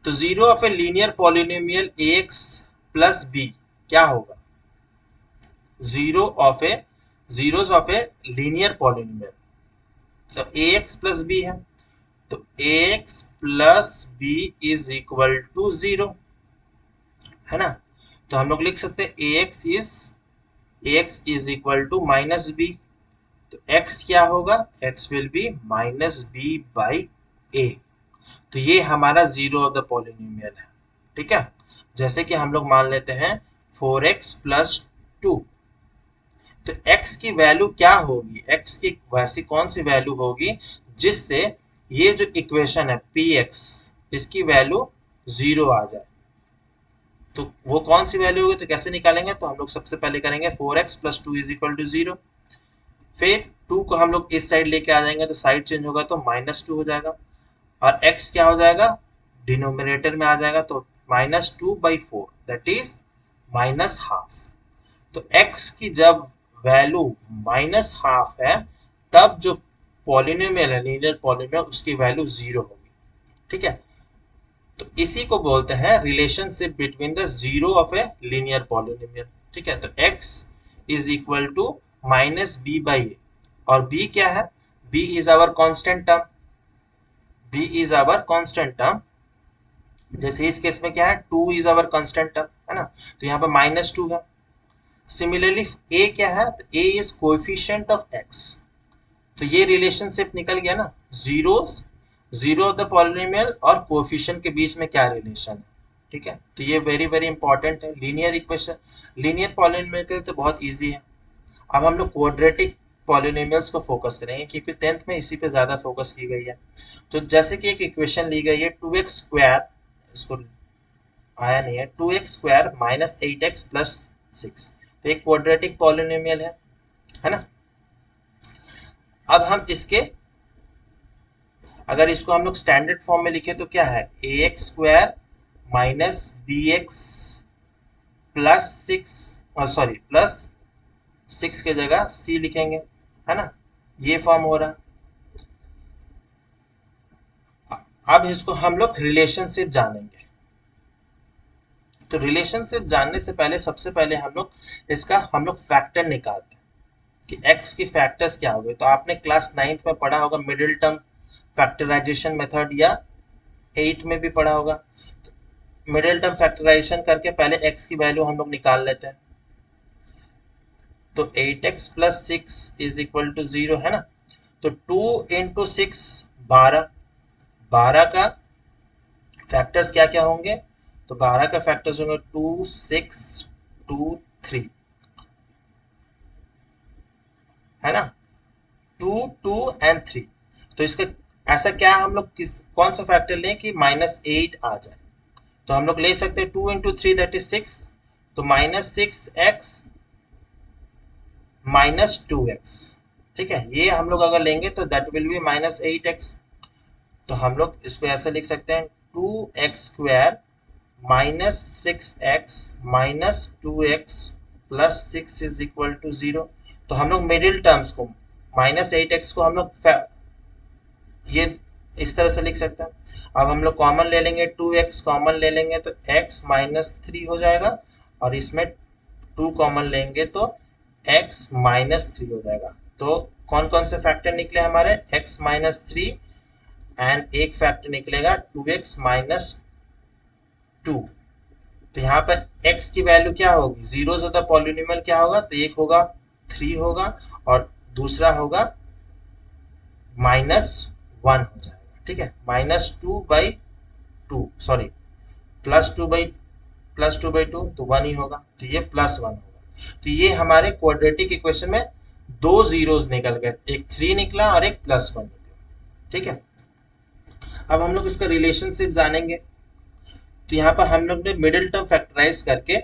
Speaker 1: तो zero of a linear polynomial ax plus b क्या होगा, zero of a zeros of a linear polynomial, तो ax प्लस बी है, तो ax plus b is equal to 0, है ना। तो हम लोग लिख सकते हैं ax is equal to minus b. तो x क्या होगा, x will be minus b by a. तो ये हमारा जीरो ऑफ द पॉलिनोमियल है। ठीक है, जैसे कि हम लोग मान लेते हैं 4x प्लस 2, तो x की वैल्यू क्या होगी, x की वैसी कौन सी वैल्यू होगी जिससे ये जो इक्वेशन है px, इसकी वैल्यू 0 आ जाए। तो वो कौन सी वैल्यू होगी, तो कैसे निकालेंगे, तो हम लोग सबसे पहले करेंगे 4x plus 2 is equal to 0। फिर 2 को हम लोग इस साइड लेके आ जाएंगे, तो साइड चेंज होगा तो -2 हो जाएगा, और x क्या हो जाएगा, डिनोमिनेटर में आ जाएगा, तो -2/4 दैट इज -हाफ। तो x की जब वैल्यू -हाफ है, तब जो पॉलिनोमियल है, लीनियर पॉलिनोमियल, उसकी वैल्यू 0 होगी। ठीक है, तो इसी को बोलते हैं relationship between the zero of a linear polynomial. ठीक है, तो x is equal to -b/a, और b क्या है, b is our constant term, b is our constant term. जैसे इस केस में क्या है, 2 इज आवर कांस्टेंट टर्म, है ना, तो यहाँ पर -2 है। सिमिलरली a क्या है, तो a is coefficient of x। तो ये रिलेशनशिप निकल गया ना, जीरो ऑफ द पॉलिनोमियल और कोएफिशिएंट के बीच में क्या रिलेशन है। ठीक है, तो ये वेरी वेरी इंपॉर्टेंट है। लीनियर इक्वेशन, लीनियर पॉलिनोमियल के लिए तो बहुत इजी है। अब हम लोग क्वाड्रेटिक पॉलिनोमियल्स को फोकस करेंगे क्योंकि 10th में इसी पे ज़्यादा फोकस की गई है। तो जैसे कि एक इक्वेशन ली गई है 2x स्क्वायर, इसको आया नहीं है, 2x square minus 8x plus 6, तो एक क्वाड्रेटिक पॉलिनोमियल है ना। अब हम इसके अगर इसको हम लोग स्टैंडर्ड फॉर्म में लिखे तो क्या है, ax square minus bx plus 6, sorry plus 6 के जगह c लिखेंगे, है ना, ये फॉर्म हो रहा। अब इसको हम लोग रिलेशनशिप जानेंगे। तो रिलेशनशिप जानने से पहले सबसे पहले हम लोग फैक्टर निकालते हैं कि x की फैक्टर्स क्या हो गए। तो आपने क्लास 9th में पढ़ा होगा मिडिल टर्म फैक्टराइजेशन मेथड, या 8 में भी पढ़ा होगा। मिडिल टर्म फैक्टराइजेशन करके पहले x की वैल्यू हम लोग निकाल लेते हैं। तो 8x plus 6 is equal to 0, है ना। तो 2 इंटू 6 12, 12 का फैक्टर्स क्या क्या होंगे, तो 12 का फैक्टर्स होंगे 2 6 2 3, है ना, 2 2 एंड 3। तो इसका ऐसा क्या हम लोग कौन सा फैक्टर लें कि -8 आ जाए। तो हम लोग ले सकते हैं 2 इंटू 3 दैट इज 6, तो -6x -2x, ठीक है। ये हम लोग अगर लेंगे तो दैट विल बी -8x। तो हम लोग इसको ऐसे लिख सकते हैं 2x square -6x -2x plus 6 is equal to 0। तो हम लोग मिडिल टर्म्स को -8x को हम लोग ये इस तरह से लिख सकते हैं। अब हम लोग कॉमन ले लेंगे, 2x कॉमन ले लेंगे तो x -3 हो जाएगा, और इसमें 2 कॉमन लेंगे तो x -3 हो जाएगा। तो कौन कौन से फैक्टर निकले हमारे, x -3 एंड एक फैक्टर निकलेगा 2x -2। तो यहाँ पर x की वैल्यू क्या होगी, जीरो से द पॉलिनोमियल क्या होगा, तो एक होगा 3 होगा और दूसरा होगा -1 हो जाएगा, ठीक है। -2/2, सॉरी +2/2 तो 1 ही होगा, तो ये +1 होगा। तो ये हमारे क्वाड्रेटिक इक्वेशन में दो जीरोस निकल गए, एक 3 निकला और एक +1 निकला, ठीक है। अब हम लोग इसका रिलेशनशिप जानेंगे। तो यहाँ पर हम लोग ने मिडिल टर्म फैक्टराइज करके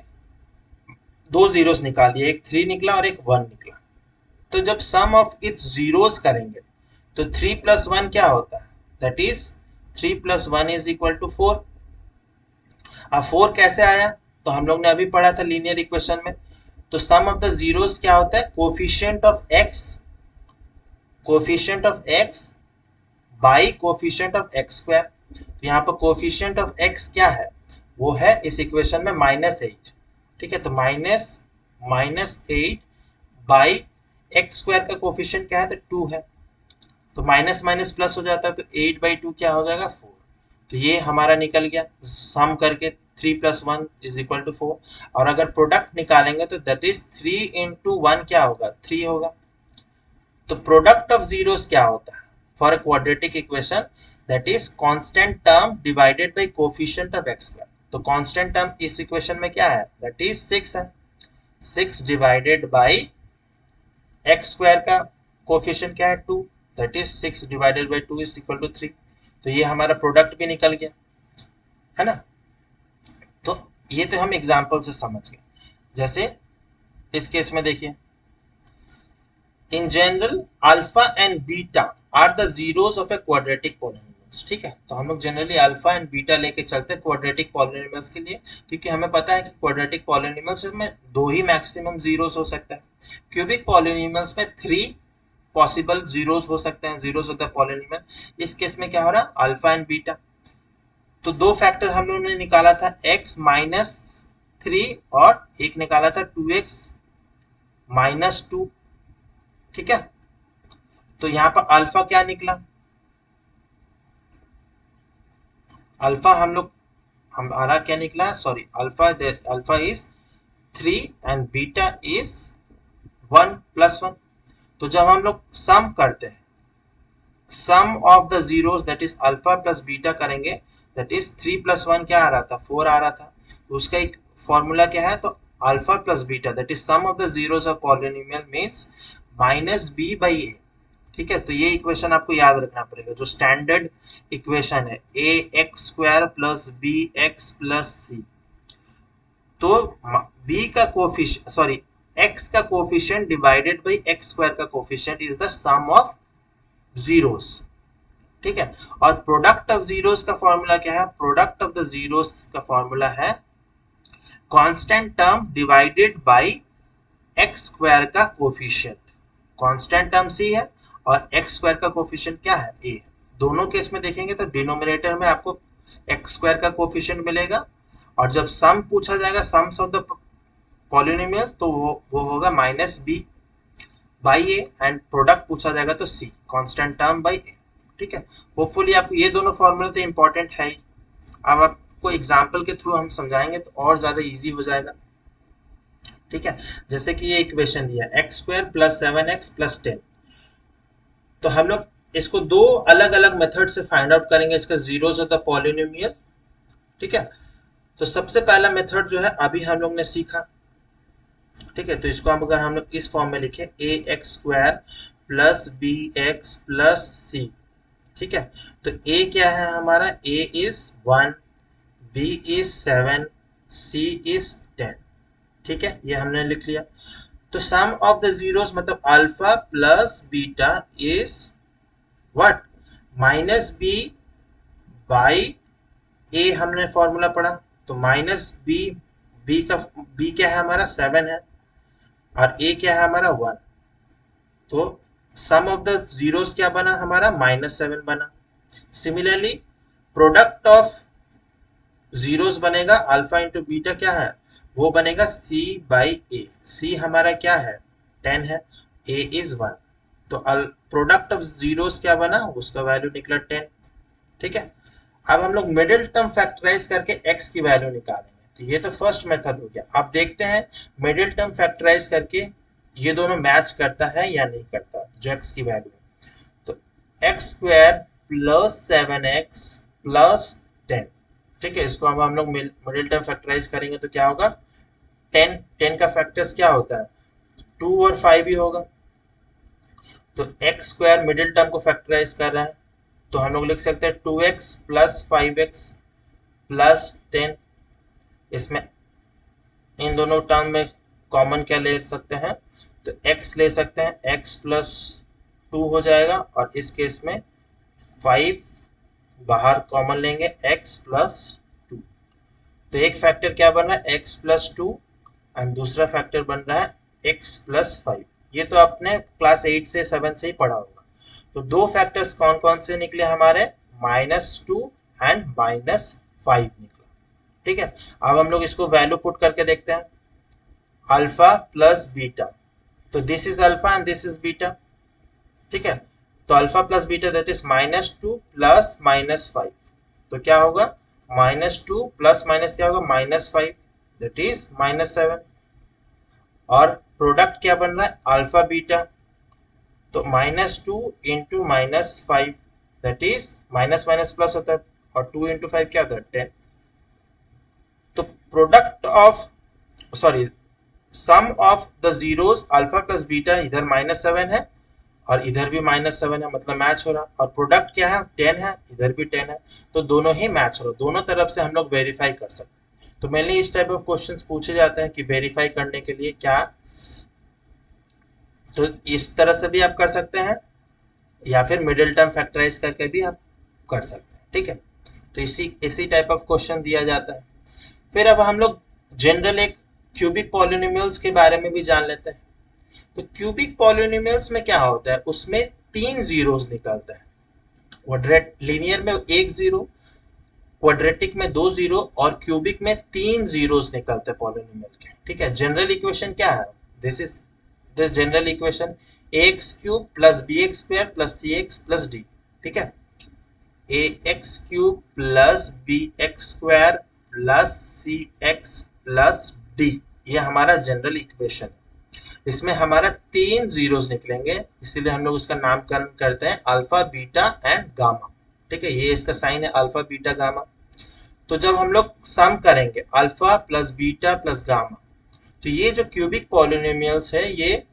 Speaker 1: दो जीरोस निकाल दिए, एक 3 निकला और एक 1 निकला। तो जब सम ऑफ इट्स जीरोस करेंगे तो 3 + 1 क्या होता है, that is 3 + 1 is equal to 4। अब 4 कैसे आया, तो हम लोग ने अभी पढ़ा था लीनियर इक्वेशन में। तो सम ऑफ द जीरोस क्या होता है, coefficient of x by coefficient of x square. तो यहाँ पर कोफिशिएंट ऑफ x क्या है, वो है इस इक्वेशन में -8, ठीक है। तो -8 बाई एक्स स्क्वायर का कोफिशिएंट क्या है, तो 2 है। तो माइनस माइनस प्लस हो जाता है, तो 8/2 क्या हो जाएगा, 4। तो ये हमारा निकल गया सम करके 3 + 1 इज इक्वल टू 4। और अगर प्रोडक्ट निकालेंगे तो दैट इज 3 × 1 क्या होगा, 3 होगा। तो प्रोडक्ट ऑफ जीरोस क्या होता है for a quadratic equation, that is constant term divided by coefficient of x square. तो कांस्टेंट टर्म इस इक्वेशन में क्या है, दैट इज 6 है। 6 डिवाइडेड बाय एक्स स्क्वायर का कोफिशिएंट क्या है, 2, that is 6 divided by 2 is equal to 3। तो ये हमारा प्रोडक्ट भी निकल गया, है ना। तो ये तो हम एग्जांपल से समझ गए। जैसे इस केस में देखिए, in general alpha and beta are the zeros of a quadratic polynomials, ठीक है। तो हम लोग जनरली अल्फा एंड बीटा लेके चलते हैं क्वाड्रेटिक पॉलिनोमियल्स के लिए, क्योंकि हमें पता है कि क्वाड्रेटिक पॉलिनोमियल्स में दो ही मैक्सिमम जीरोस हो सकता है। क्यूबिक पॉलिनोमियल्स में 3 पॉसिबल जीरोस हो सकते हैं, जीरोस ऑफ द पॉलिनोमियल। इस केस में क्या हो रहा है, अल्फा एंड बीटा। तो दो फैक्टर हम लोगों ने निकाला था, x -3 और एक निकाला था 2x -2, ठीक है। तो यहाँ पर अल्फा क्या निकला, अल्फा हमारा क्या निकला, sorry alpha is 3 and beta is 1 + 1। तो जब हम लोग सम करते हैं, sum of the zeros that is alpha plus beta करेंगे, दैट इज 3 + 1 क्या आ रहा था, 4 आ रहा था। तो उसका एक फॉर्मूला क्या है, तो alpha plus beta that is sum of the zeros of polynomial means minus b by a. ठीक है, तो ये इक्वेशन आपको याद रखना पड़ेगा, जो स्टैंडर्ड इक्वेशन है, a x square plus b x plus c. तो बी का कोफिशिएंट, सॉरी, एक्स का coefficient divided by x square का coefficient is the sum of zeros. ठीक है, और प्रोडक्ट ऑफ जीरोस का फॉर्मूला क्या है? प्रोडक्ट ऑफ द जीरोस का फॉर्मूला है constant term divided by x square का कोफिशिएंट। कांस्टेंट टर्म सी है और एक्स स्क्वायर का कोफिशिएंट क्या है? ए। दोनों केस में देखेंगे तो डिनोमिनेटर में आपको एक्स स्क्वायर का कोफिशिएंट मिलेगा, और जब सम पूछा जाएगा, सम्स ऑफ द पॉलिनोमियल, तो वो होगा minus b by a, and product पूछा जाएगा तो c, constant term by a. ठीक है, होपफुली आपको ये दोनों फॉर्मूले तो इंपॉर्टेंट है ही। अब आपको एग्जाम्पल के थ्रू हम समझाएंगे तो और ज्यादा इजी हो जाएगा। ठीक है, जैसे कि ये इक्वेशन दिया x square plus 7x plus 10, तो हम लोग इसको दो अलग अलग मेथड से फाइंड आउट करेंगे, इसका जीरोस ऑफ द पॉलिनोमियल। ठीक है, तो सबसे पहला मेथड जो है अभी हम लोग ने सीखा। ठीक है, तो इसको हम अगर हम लोग इस फॉर्म में लिखे a x square plus b x plus c. ठीक है, तो ए क्या है हमारा? A is 1, b is 7, c is 10। ठीक है, ये हमने लिख लिया। तो सम ऑफ द जीरोस मतलब alpha plus beta is what? Minus b by a. हमने फॉर्मूला पढ़ा, तो माइनस बी, बी का बी क्या है हमारा? 7 है, और ए क्या है हमारा? 1। तो सम ऑफ द जीरोस क्या बना हमारा? -7 बना। सिमिलरली प्रोडक्ट ऑफ जीरोस बनेगा अल्फा इंटू बीटा, क्या है वो? बनेगा सी बाई ए। सी हमारा क्या है? 10 है, ए इज 1। तो प्रोडक्ट ऑफ जीरोस क्या बना? उसका वैल्यू निकला 10। ठीक है, अब हम लोग मिडिल टर्म फैक्टराइज करके x की वैल्यू निकालेंगे। तो ये तो फर्स्ट मेथड हो गया। अब देखते हैं मिडिल टर्म फैक्टराइज करके ये दोनों मैच करता है या नहीं करता, जो x की वैल्यू है। तो x square plus 7x plus 10। ठीक है, इसको अब हम लोग मिडिल टर्म फैक्टराइज करेंगे तो क्या होगा? 10, 10 का फैक्टर्स क्या होता है? 2 और 5 ही होगा। तो एक्स स्क्वायर मिडिल टर्म को फैक्टराइज कर रहा है, तो हम लोग लिख सकते हैं 2x प्लस 5x प्लस 10। इसमें इन दोनों टर्म में कॉमन क्या ले सकते हैं? तो x ले सकते हैं, x प्लस 2 हो जाएगा, और इस केस में 5 बाहर कॉमन लेंगे, x प्लस 2। तो एक फैक्टर क्या बन रहा है? x प्लस 2, एंड दूसरा फैक्टर बन रहा है x प्लस 5। ये तो आपने क्लास 8 से 7 से ही पढ़ा होगा। तो दो फैक्टर्स कौन कौन से निकले हमारे? -2 एंड -5 निकला। ठीक है, अब हम लोग इसको वैल्यू पुट करके देखते हैं। अल्फा प्लस बीटा, तो this is alpha and this is beta. ठीक है, तो alpha plus beta that is -2 plus -5, तो क्या होगा? -2 प्लस माइनस क्या होगा? -5, दैट इज -7। और प्रोडक्ट क्या बन रहा है? अल्फा बीटा, तो -2 into -5, that is minus minus plus होता है, और 2 इंटू 5 क्या होता है? 10। तो product of, sorry, sum of the zeros alpha plus beta, इधर -7 है और इधर भी -7 है, मतलब मैच हो रहा। और प्रोडक्ट क्या है? 10 है, इधर भी 10 है, तो दोनों ही मैच हो रहा। दोनों तरफ से हम लोग वेरीफाई कर सकते हैं। तो मेनली इस टाइप ऑफ क्वेश्चंस पूछे जाते हैं कि वेरीफाई करने के लिए क्या, तो इस तरह से भी आप कर सकते हैं, या फिर मिडिल टर्म फैक्टराइज करके भी आप कर सकते हैं। ठीक है, तो इसी टाइप ऑफ क्वेश्चन दिया जाता है। फिर अब हम लोग जनरल एक क्यूबिक पॉलिनोमियल्स के बारे में भी जान लेते हैं। तो क्यूबिक पॉलिनोमियल्स में क्या होता है? उसमें 3 जीरोस निकलते हैं। क्वाड्रेट लिनियर में 1 जीरो, क्वाड्रेटिक में 2 जीरो, और क्यूबिक में 3 जीरोस निकलते हैं पॉलिनोमियल के। ठीक है, जनरल इक्वेशन क्या है? This is this general equation x cube plus b x square plus c x plus d. ठीक है, a x cube plus b x square plus c x plus d, ये हमारा जनरल इक्वेशन है। इसमें हमारा 3 जीरोस निकलेंगे, इसीलिए हम लोग उसका नामकरण करते हैं अल्फा बीटा एंड गामा। ठीक है, ये इसका साइन है, अल्फा बीटा गामा। तो जब हम लोग सम करेंगे alpha plus beta plus gamma, तो ये जो क्यूबिक पॉलिनोमियल्स है, ये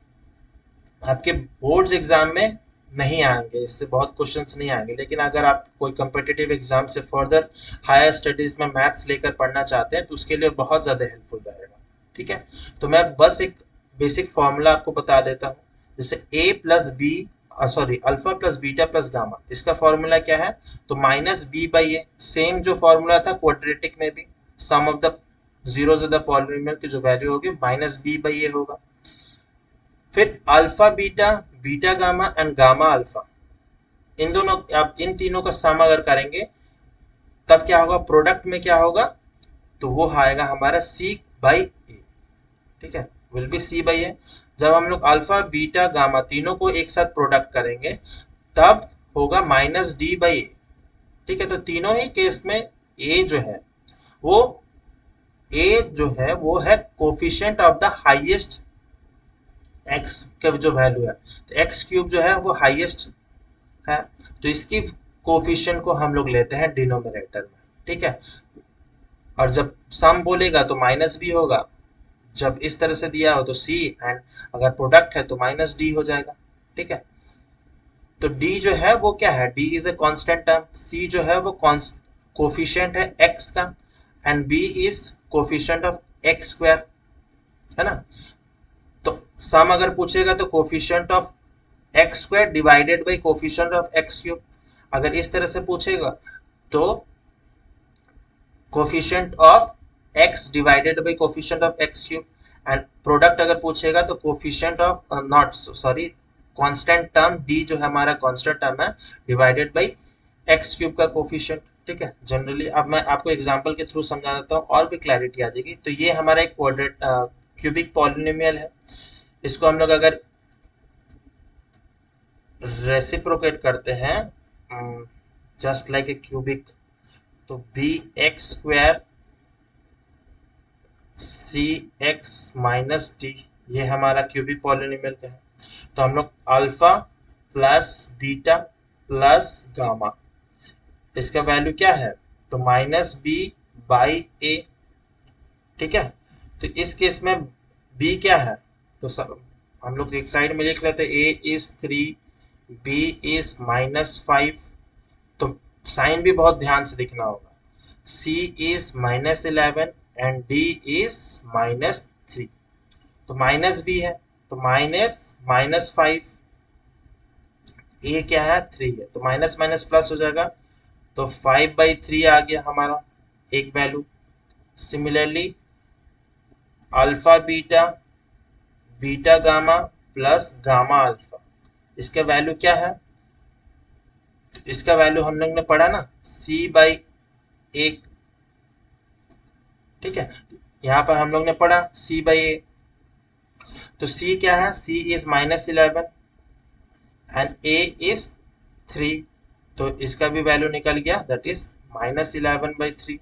Speaker 1: आपके बोर्ड्स एग्जाम में नहीं आएंगे, इससे बहुत क्वेश्चंस नहीं आएंगे, लेकिन अगर आप कोई कम्पिटिटिव एग्जाम से फर्दर हायर स्टडीज में मैथ्स लेकर पढ़ना चाहते हैं तो उसके लिए बहुत ज़्यादा हेल्पफुल रहेगा। ठीक है, तो मैं बस एक बेसिक फॉर्मूला आपको बता देता हूँ। जैसे a plus b, sorry, alpha plus beta plus gamma, इसका फॉर्मूला क्या है? तो minus b by a, same जो फॉर्मूला था क्वाड्रेटिक में भी, sum of the zeros of the polynomial की जो वैल्यू होगी माइनस बी बाई ए होगा। फिर alpha beta, beta gamma and gamma alpha, इन दोनों, आप इन तीनों का सम अगर करेंगे तब क्या होगा, प्रोडक्ट में क्या होगा, तो वो आएगा हमारा सी बाई ए। ठीक है, विल बी सी बाई ए। जब हम लोग अल्फा बीटा गामा तीनों को एक साथ प्रोडक्ट करेंगे तब होगा माइनस डी बाई ए। ठीक है, तो तीनों ही केस में ए जो है वो, ए जो है वो है coefficient of the highest x का जो वैल्यू है, तो एक्स क्यूब जो है वो हाईएस्ट है, तो इसकी कोफिशिएंट को हम लोग लेते हैं डिनोमिनेटर में। ठीक है, और जब सम बोलेगा तो माइनस बी होगा, जब इस तरह से दिया हो तो सी, एंड अगर प्रोडक्ट है तो माइनस डी हो जाएगा। ठीक है, तो डी जो है वो क्या है, d is a constant term, c जो है वो कोफिशिएंट है एक्स का, and b is coefficient of x square, है ना। तो सम अगर पूछेगा तो coefficient of x square divided by coefficient of x cube, अगर इस तरह से पूछेगा तो coefficient of x divided by coefficient of x cube, and product अगर पूछेगा तो coefficient of, not sorry, constant term d जो है हमारा कांस्टेंट टर्म है, डिवाइडेड बाई एक्स क्यूब का कोफिशिएंट। ठीक है, जनरली अब मैं आपको एग्जांपल के थ्रू समझा देता हूँ और भी क्लैरिटी आ जाएगी। तो ये हमारा एक क्वाड्रेट क्यूबिक पॉलिनोमियल है, इसको हम लोग अगर रेसिप्रोकेट करते हैं जस्ट लाइक ए क्यूबिक, तो बी एक्स स्क्वायर सी एक्स माइनस डी, ये हमारा क्यूबिक पॉलिनोमियल का है। तो हम लोग alpha plus beta plus gamma, इसका वैल्यू क्या है, तो माइनस बी बाई ए। ठीक है, तो इस केस में बी क्या है, तो सब हम लोग एक साइड में लिख लेते, ए इज 3, बी इज -5, तो साइन भी बहुत ध्यान से लिखना होगा, सी इज -11 एंड डी इज -3, तो माइनस बी है तो माइनस -5, ए क्या है 3 है, तो माइनस माइनस प्लस हो जाएगा, तो 5/3 आ गया हमारा एक value. Similarly alpha beta, beta gamma plus gamma alpha, इसका वैल्यू क्या है, तो इसका वैल्यू हम लोग ने पढ़ा ना, C/1। ठीक है, यहाँ पर हम लोग ने पढ़ा C/a, तो C क्या है, C is -11 and A is 3, तो इसका भी वैल्यू निकल गया, दैट इज -11/3।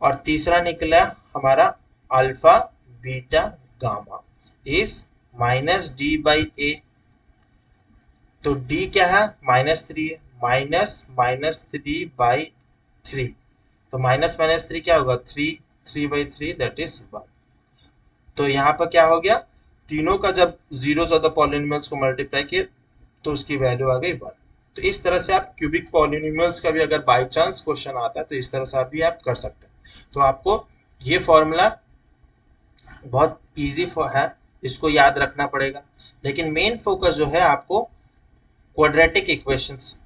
Speaker 1: और तीसरा निकला हमारा alpha beta gamma is -D/a, तो D क्या है, -3 है, -3/3, तो -3 क्या होगा, 3/3 दैट इज 1। तो यहाँ पर क्या हो गया, तीनों का जब जीरो ज्यादा पॉलिनोमियल्स को मल्टीप्लाई किए तो उसकी वैल्यू आ गई 1। तो इस तरह से आप क्यूबिक पॉलिनोमियल्स का भी अगर बाय चांस क्वेश्चन आता है तो इस तरह से आप भी आप कर सकते हैं। तो आपको ये फॉर्मूला बहुत इजी है, इसको याद रखना पड़ेगा, लेकिन मेन फोकस जो है आपको क्वाड्रेटिक इक्वेशंस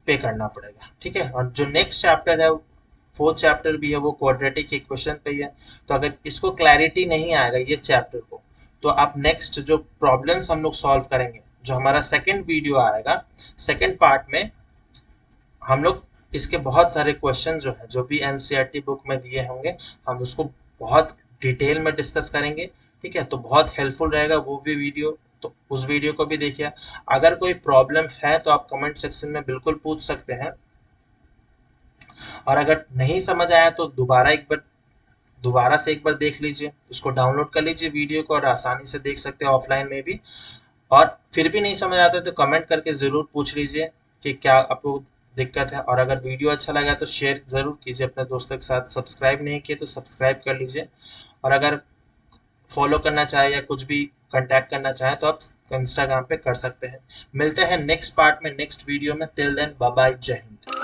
Speaker 1: पे करना पड़ेगा। ठीक है, और जो नेक्स्ट चैप्टर है, फोर्थ चैप्टर भी है, वो क्वाड्रेटिक इक्वेशन पे ही है। तो अगर इसको क्लैरिटी नहीं आएगा ये चैप्टर को, तो आप नेक्स्ट जो प्रॉब्लम्स हम लोग सॉल्व करेंगे, जो हमारा सेकंड वीडियो आएगा, सेकंड पार्ट में हम लोग इसके बहुत सारे क्वेश्चन जो है, जो भी एनसीईआरटी बुक में दिए होंगे, हम उसको बहुत डिटेल में डिस्कस करेंगे। ठीक है, तो बहुत हेल्पफुल रहेगा वो भी वीडियो, तो उस वीडियो को भी देखिए। अगर कोई प्रॉब्लम है तो आप कमेंट सेक्शन में बिल्कुल पूछ सकते हैं, और अगर नहीं समझ आया तो दोबारा से एक बार देख लीजिए, उसको डाउनलोड कर लीजिए वीडियो को, और आसानी से देख सकते हैं ऑफलाइन में भी। और फिर भी नहीं समझ आता तो कमेंट करके ज़रूर पूछ लीजिए कि क्या आपको दिक्कत है। और अगर वीडियो अच्छा लगा तो शेयर ज़रूर कीजिए अपने दोस्तों के साथ, सब्सक्राइब नहीं किए तो सब्सक्राइब कर लीजिए, और अगर फॉलो करना चाहे या कुछ भी कांटेक्ट करना चाहें तो आप इंस्टाग्राम पे कर सकते हैं। मिलते हैं नेक्स्ट पार्ट में, नेक्स्ट वीडियो में। टिल देन बाय बाय, जय हिंद।